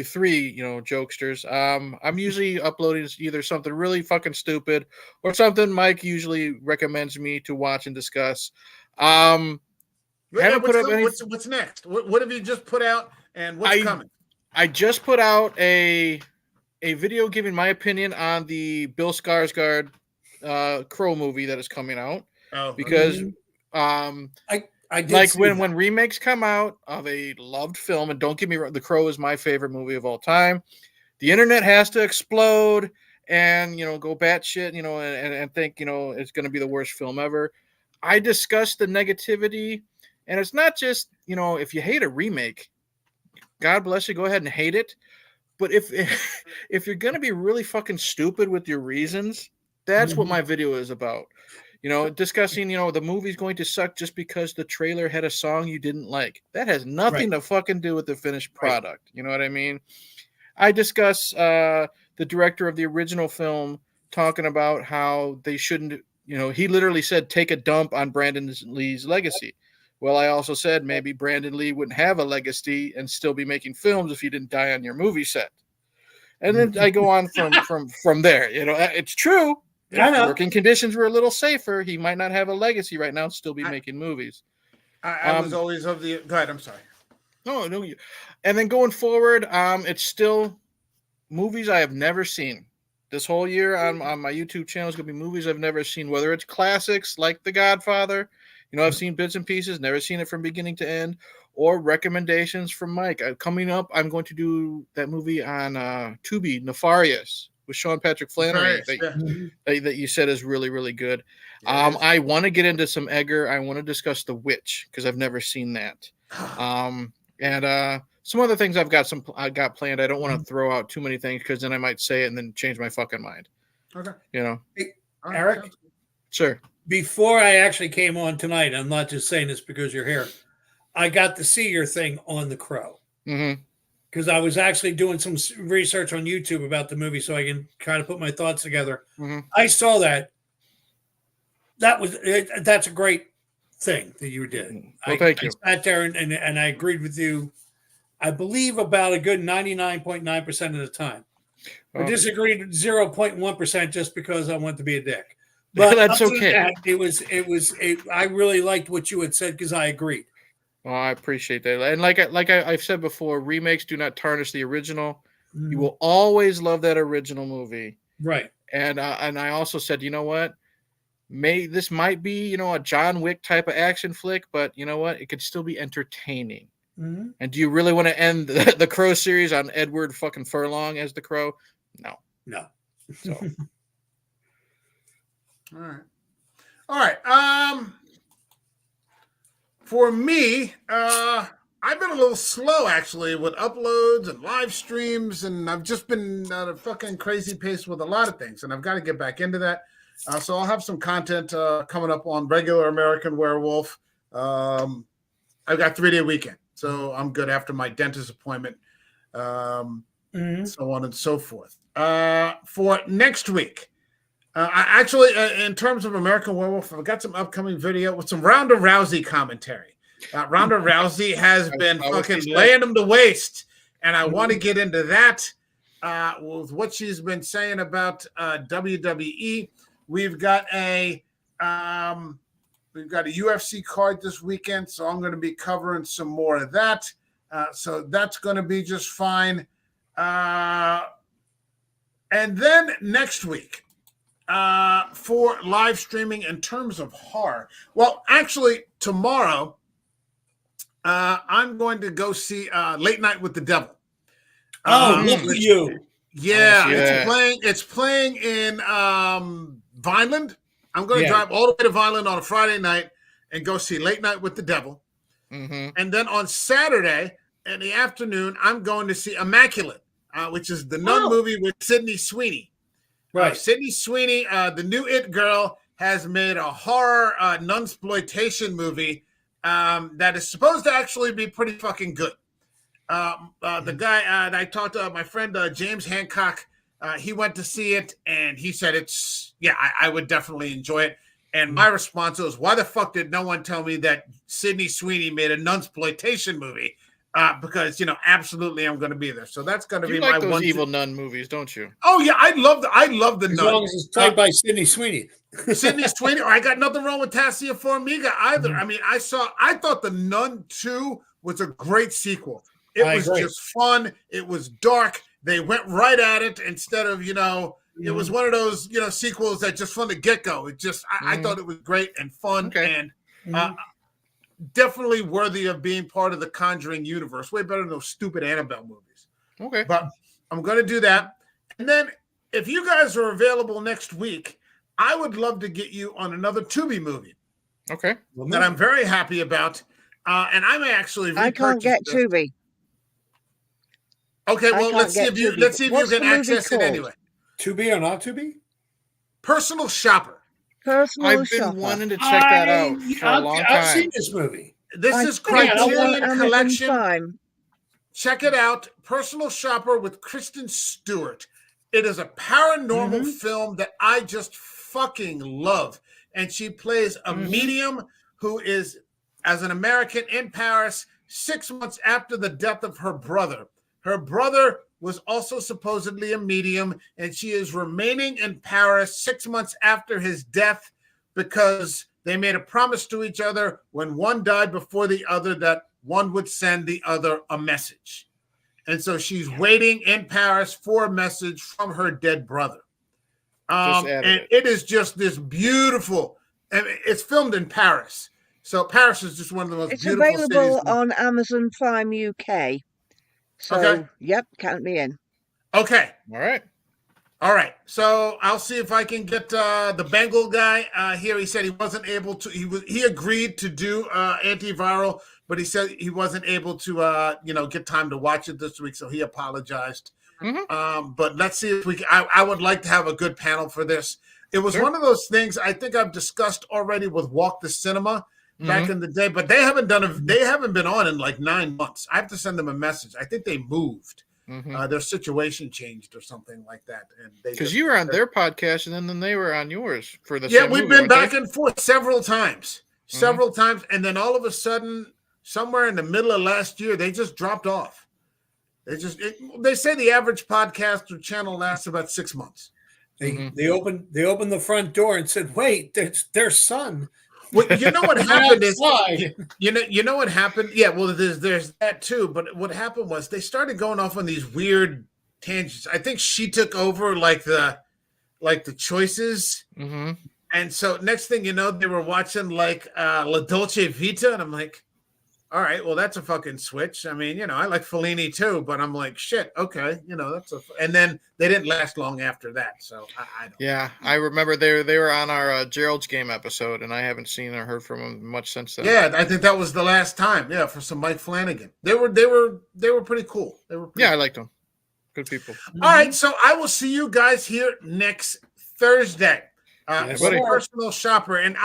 three, jokesters. I'm usually uploading either something really fucking stupid or something Mike usually recommends me to watch and discuss. Haven't put up any. What's next? What have you just put out, and what's coming? I just put out a video giving my opinion on the Bill Skarsgård Crow movie that is coming out. Oh, because I did like see when that. remakes come out of a loved film, and don't get me wrong, The Crow is my favorite movie of all time. The internet has to explode and go batshit, and think it's going to be the worst film ever. I discussed the negativity, and it's not just if you hate a remake, God bless you, go ahead and hate it. But if you're going to be really fucking stupid with your reasons, that's what my video is about. Discussing, the movie's going to suck just because the trailer had a song you didn't like. That has nothing to fucking do with the finished product. Right. You know what I mean? I discuss the director of the original film talking about how they shouldn't, he literally said, take a dump on Brandon Lee's legacy. Well, I also said maybe Brandon Lee wouldn't have a legacy and still be making films if he didn't die on your movie set. And then I go on from there. It's true. I know. working conditions were a little safer, he might not have a legacy right now, still be making movies. I was always of the. Go ahead. I'm sorry. No. And then going forward, it's still movies I have never seen. This whole year on my YouTube channel is going to be movies I've never seen, whether it's classics like The Godfather. I've seen bits and pieces, never seen it from beginning to end, or recommendations from Mike. Coming up, I'm going to do that movie on Tubi, Nefarious, with Sean Patrick Flannery that you said is really, really good. Yeah, I want to get into some Edgar. I want to discuss The Witch because I've never seen that. And some other things I got planned. I don't want to throw out too many things because then I might say it and then change my fucking mind. Okay. Hey, Eric? Sure. Before I actually came on tonight, I'm not just saying this because you're here, I got to see your thing on The Crow. Because I was actually doing some research on YouTube about the movie so I can kind of put my thoughts together. I saw that. That's a great thing that you did. Well, thank you. I sat there and I agreed with you, I believe, about a good 99.9% of the time. I disagreed 0.1% just because I want to be a dick. But that's okay. That, I really liked what you had said because I agreed. Well, I appreciate that. And I've said before, remakes do not tarnish the original. You will always love that original movie. Right. And I also said, you know what? This might be, a John Wick type of action flick, but you know what? It could still be entertaining. And do you really want to end the Crow series on Edward fucking Furlong as the Crow? No. So. All right. For me, I've been a little slow actually with uploads and live streams, and I've just been at a fucking crazy pace with a lot of things, and I've got to get back into that. So I'll have some content coming up on regular American Werewolf. I've got 3-day weekend, so I'm good after my dentist appointment, so on and so forth. For next week, in terms of American Werewolf, I've got some upcoming video with some Ronda Rousey commentary. Ronda Rousey has been fucking laying them to waste, and I want to get into that with what she's been saying about WWE. We've got a UFC card this weekend, so I'm going to be covering some more of that. So that's going to be just fine. And then next week, for live streaming in terms of horror, well, actually tomorrow, I'm going to go see Late Night with the Devil. Look at you! Yeah, it's playing in Vineland. I'm going to drive all the way to Vineland on a Friday night and go see Late Night with the Devil. And then on Saturday in the afternoon, I'm going to see Immaculate, which is the nun movie with Sydney Sweeney. Right. Sydney Sweeney, the new It girl, has made a horror nunsploitation movie that is supposed to actually be pretty fucking good. The guy I talked to, my friend James Hancock, he went to see it and he said I would definitely enjoy it. And my response was, why the fuck did no one tell me that Sydney Sweeney made a nunsploitation movie? Because absolutely I'm going to be there. So that's going to be like my those one evil nun movies, don't you? Oh yeah, I love the As nun. long as it's played by Sydney Sweeney. Sydney Sweeney. I got nothing wrong with Tassia Farmiga either. I mean, I thought the Nun 2 was a great sequel. It was just fun. It was dark. They went right at it instead of, it was one of those, sequels that just from the get-go. It just, I thought it was great and fun and definitely worthy of being part of the Conjuring universe. Way better than those stupid Annabelle movies. Okay. But I'm going to do that. And then if you guys are available next week, I would love to get you on another Tubi movie. Okay. That I'm very happy about. And I may actually I can't get Tubi. Okay, well, let's see if you can access it anyway. Tubi or not Tubi? Personal Shopper. I've been wanting to check that out for a long time. I've seen this movie. This is Criterion Collection. Check it out. Personal Shopper with Kristen Stewart. It is a paranormal film that I just fucking love. And she plays a medium who is, as an American in Paris, 6 months after the death of her brother. Her brother was also supposedly a medium, and she is remaining in Paris 6 months after his death because they made a promise to each other when one died before the other that one would send the other a message. And so she's waiting in Paris for a message from her dead brother. And it is just this beautiful, and it's filmed in Paris. So Paris is just one of the most beautiful cities. It's available on Amazon Prime UK. So, yep, count me in. Okay. All right. So I'll see if I can get the Bengal guy here. He said he wasn't able to. He agreed to do Antiviral, but he said he wasn't able to get time to watch it this week, so he apologized. But let's see if we can. I would like to have a good panel for this. It was one of those things I think I've discussed already with Walk the Cinema back in the day, but they haven't been on in like 9 months. I have to send them a message. I think they moved. Their situation changed or something like that, and because you were on their podcast and then they were on yours for the same we've been back and forth several times, and then all of a sudden, somewhere in the middle of last year, they just dropped off. They say the average podcast or channel lasts about 6 months. They opened the front door and said, "Wait, that's their son." Well, you know what happened is, you know what happened. Yeah, well, there's that too. But what happened was they started going off on these weird tangents. I think she took over like the choices, and so next thing you know, they were watching like La Dolce Vita, and I'm like, all right, well, that's a fucking switch. I mean, I like Fellini too, but I'm like, shit, okay, that's and then they didn't last long after that. So I don't. Yeah, I remember they were on our Gerald's Game episode, and I haven't seen or heard from them much since then. Yeah, I think that was the last time. Yeah, for some Mike Flanagan. They were pretty cool. I liked them. Good people. All right, so I will see you guys here next Thursday. Personal shopper, and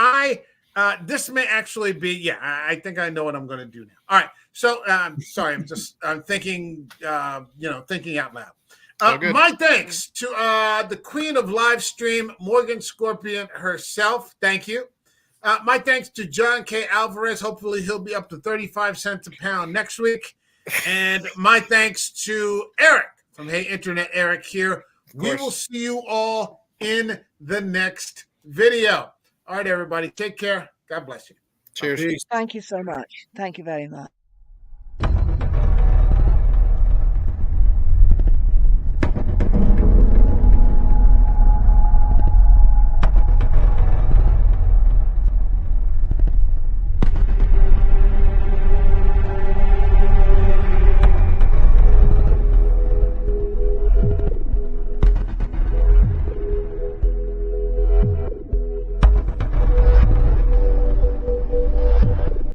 this may actually be, I think I know what I'm going to do now. All right. So, sorry, I'm thinking, thinking out loud. My thanks to the queen of live stream, Morgan Scorpion herself. Thank you. My thanks to John K. Alvarez. Hopefully he'll be up to 35 cents a pound next week. And my thanks to Eric from Hey Internet Eric here. We will see you all in the next video. All right, everybody. Take care. God bless you. Cheers. Thank you so much. Thank you very much.